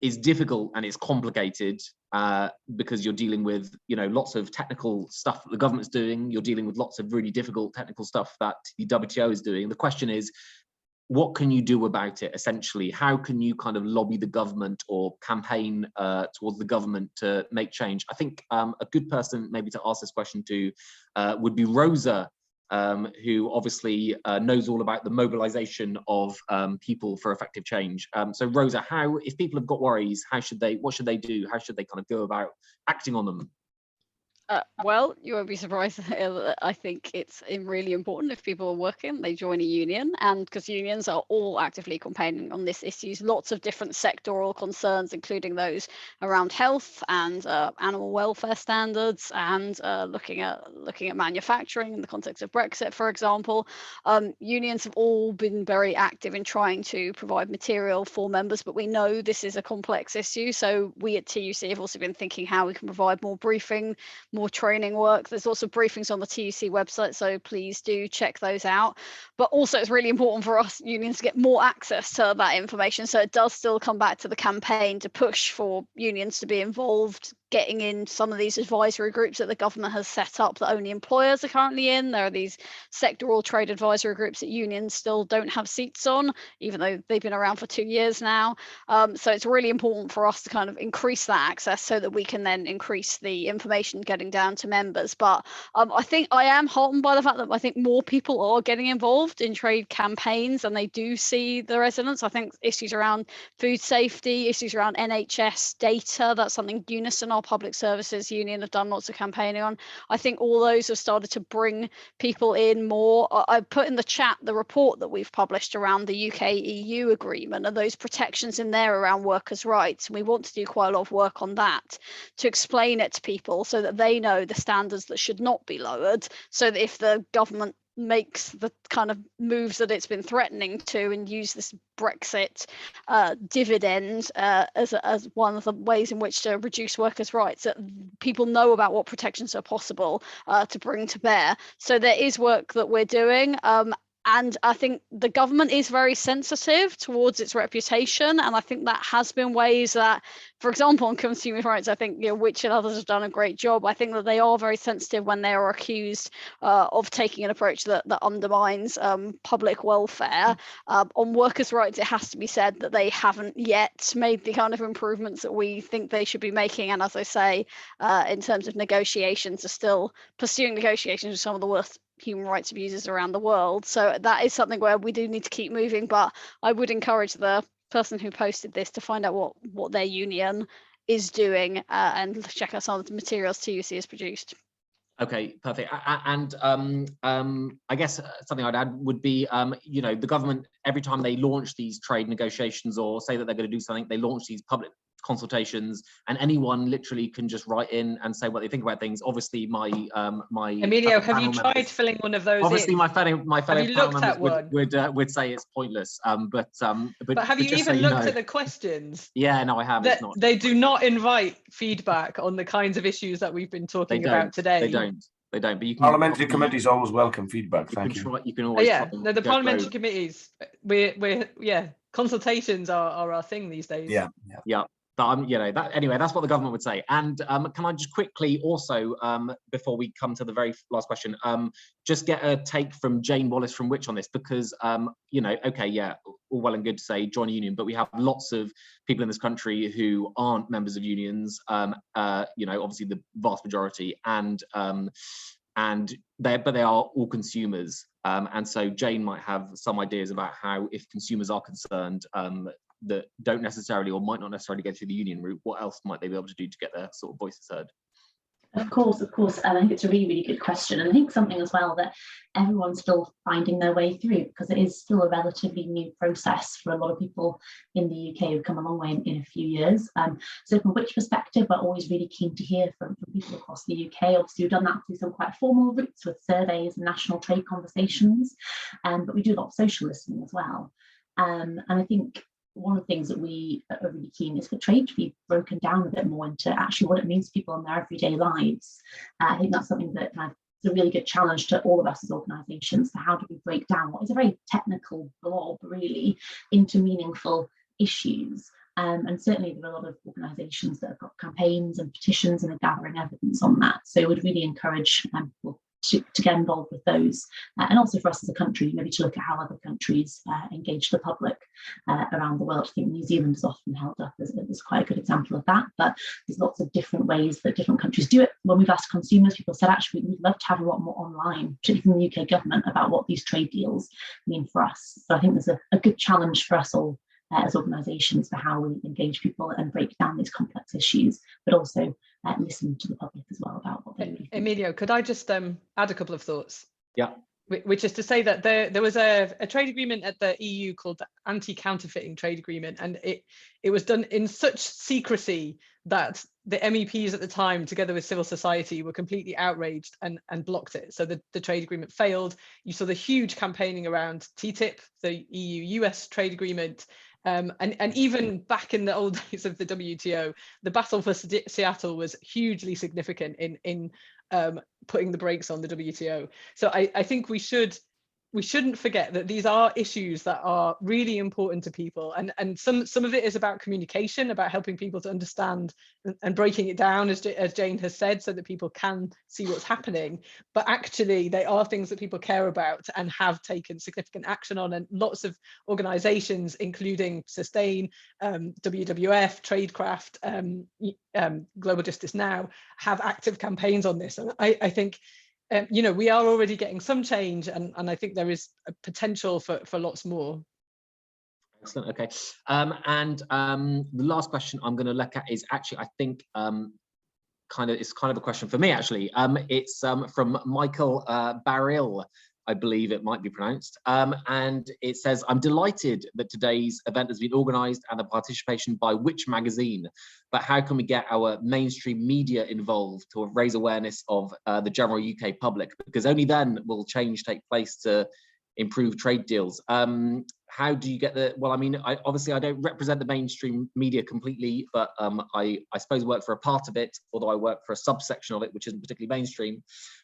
Speaker 1: it's difficult and it's complicated because you're dealing with, lots of technical stuff that the government's doing. You're dealing with lots of really difficult technical stuff that the WTO is doing. The question is, what can you do about it, essentially? How can you kind of lobby the government or campaign towards the government to make change? I think a good person maybe to ask this question to would be Rosa, who obviously knows all about the mobilization of people for effective change. So Rosa, if people have got worries, what should they do? How should they kind of go about acting on them?
Speaker 5: Well, you won't be surprised. I think it's really important if people are working, they join a union, and because unions are all actively campaigning on this issues, lots of different sectoral concerns, including those around health and animal welfare standards, and looking at manufacturing in the context of Brexit, for example. Unions have all been very active in trying to provide material for members, but we know this is a complex issue. So we at TUC have also been thinking how we can provide more briefing, more training work. There's also briefings on the TUC website, so please do check those out. But also it's really important for us unions to get more access to that information. So it does still come back to the campaign to push for unions to be involved, getting in some of these advisory groups that the government has set up that only employers are currently in. There are these sectoral trade advisory groups that unions still don't have seats on, even though they've been around for 2 years now. So it's really important for us to kind of increase that access so that we can then increase the information getting down to members. But I think I am heartened by the fact that I think more people are getting involved in trade campaigns and they do see the resonance. I think issues around food safety, issues around NHS data, that's something Unison, our public services union, have done lots of campaigning on. I think all those have started to bring people in more. I put in the chat the report that we've published around the UK-EU agreement and those protections in there around workers' rights. And we want to do quite a lot of work on that to explain it to people so that they know the standards that should not be lowered, so that if the government makes the kind of moves that it's been threatening to and use this Brexit dividend as one of the ways in which to reduce workers' rights, that people know about what protections are possible to bring to bear. So there is work that we're doing. And I think the government is very sensitive towards its reputation. And I think that has been ways that, for example, on consumer rights, I think, you know, Which and others have done a great job. I think that they are very sensitive when they are accused of taking an approach that undermines public welfare. On workers' rights, it has to be said that they haven't yet made the kind of improvements that we think they should be making. And as I say, in terms of negotiations, are still pursuing negotiations with some of the worst human rights abusers around the world. So that is something where we do need to keep moving. But I would encourage the person who posted this to find out what their union is doing and check out some of the materials TUC has produced.
Speaker 1: Okay, perfect. And I guess something I'd add would be, you know, the government, every time they launch these trade negotiations or say that they're going to do something, they launch these public consultations, and anyone literally can just write in and say what they think about things. Obviously, my
Speaker 7: Emilio, have you tried filling one of those?
Speaker 1: Obviously,
Speaker 7: in?
Speaker 1: my fellow panel members would say it's pointless.
Speaker 7: But have you even looked at the questions?
Speaker 1: Yeah, no, I have. It's not.
Speaker 7: They do not invite feedback on the kinds of issues that we've been talking about today.
Speaker 1: They don't. But you can,
Speaker 2: parliamentary committees always welcome feedback. Thank you.
Speaker 1: You can always.
Speaker 7: No, the parliamentary committees. We're consultations are our thing these days.
Speaker 1: Yeah. But you know, that anyway, that's what the government would say. And can I just quickly also, before we come to the very last question, just get a take from Jane Wallace from Which on this, because you know, okay, yeah, all well and good to say join a union, but we have lots of people in this country who aren't members of unions. You know, obviously the vast majority, and they are all consumers. And so Jane might have some ideas about how, if consumers are concerned, that don't necessarily or might not necessarily go through the union route, what else might they be able to do to get their sort of voices heard?
Speaker 6: Of course. I think it's a really, really good question. And I think something as well that everyone's still finding their way through, because it is still a relatively new process for a lot of people in the UK who've come a long way in a few years. So from which perspective, we're always really keen to hear from people across the UK. Obviously, we've done that through some quite formal routes with surveys and national trade conversations, but we do a lot of social listening as well. And I think one of the things that we are really keen is for trade to be broken down a bit more into actually what it means to people in their everyday lives. I think that's something that is a really good challenge to all of us as organisations. So how do we break down what is a very technical blob really into meaningful issues? And certainly there are a lot of organisations that have got campaigns and petitions and are gathering evidence on that. So I would really encourage people to get involved with those, and also for us as a country, maybe to look at how other countries engage the public around the world. I think New Zealand is often held up as quite a good example of that, but there's lots of different ways that different countries do it. When we've asked consumers, people said actually we'd love to have a lot more online, particularly from the UK government, about what these trade deals mean for us. So I think there's a good challenge for us all as organisations for how we engage people and break down these complex issues, but also listen to the public as well about what they really think.
Speaker 7: Emilio, could I just add a couple of thoughts?
Speaker 1: Yeah.
Speaker 7: Which is to say that there was a trade agreement at the EU called the Anti-Counterfeiting Trade Agreement, and it was done in such secrecy that the MEPs at the time, together with civil society, were completely outraged and blocked it. So the trade agreement failed. You saw the huge campaigning around TTIP, the EU-US trade agreement. And even back in the old days of the WTO, the battle for Seattle was hugely significant in putting the brakes on the WTO. So I think we shouldn't forget that these are issues that are really important to people, and some of it is about communication, about helping people to understand and breaking it down, as Jane has said, so that people can see what's happening. But actually they are things that people care about and have taken significant action on, and lots of organizations, including Sustain, WWF, Tradecraft, Global Justice Now, have active campaigns on this. And I think you know, we are already getting some change, and I think there is a potential for lots more.
Speaker 1: Excellent. Okay. And the last question I'm going to look at is actually, I think, it's kind of a question for me actually. It's from Michael Baril, I believe it might be pronounced, and it says, I'm delighted that today's event has been organised and the participation by Which magazine, but how can we get our mainstream media involved to raise awareness of the general UK public? Because only then will change take place to improve trade deals. how do you get the, well, I mean, obviously I don't represent the mainstream media completely, but I suppose work for a part of it, although I work for a subsection of it, which isn't particularly mainstream.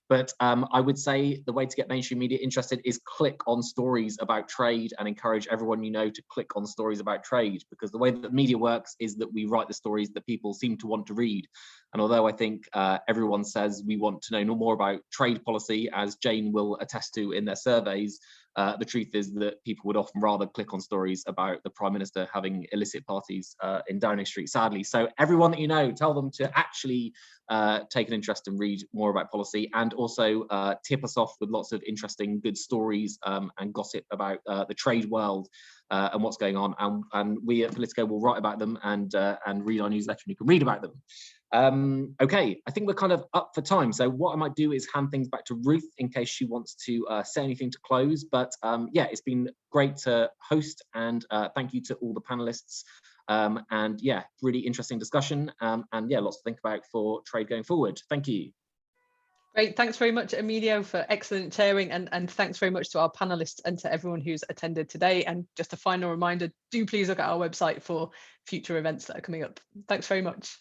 Speaker 1: But I would say the way to get mainstream media interested is click on stories about trade and encourage everyone you know to click on stories about trade, because the way that the media works is that we write the stories that people seem to want to read. And although I think everyone says we want to know no more about trade policy, as Jane will attest to in their surveys, the truth is that people would often rather click on stories about the Prime Minister having illicit parties in Downing Street, sadly. So everyone that you know, tell them to actually take an interest and read more about policy, and also tip us off with lots of interesting, good stories and gossip about the trade world and what's going on. And we at Politico will write about them and read our newsletter, and you can read about them. Okay, I think we're kind of up for time. So what I might do is hand things back to Ruth in case she wants to say anything to close. But yeah, it's been great to host, and thank you to all the panelists. And yeah, really interesting discussion. And yeah, lots to think about for trade going forward. Thank you.
Speaker 7: Great, thanks very much, Emilio, for excellent chairing, and thanks very much to our panelists and to everyone who's attended today. And just a final reminder, do please look at our website for future events that are coming up. Thanks very much.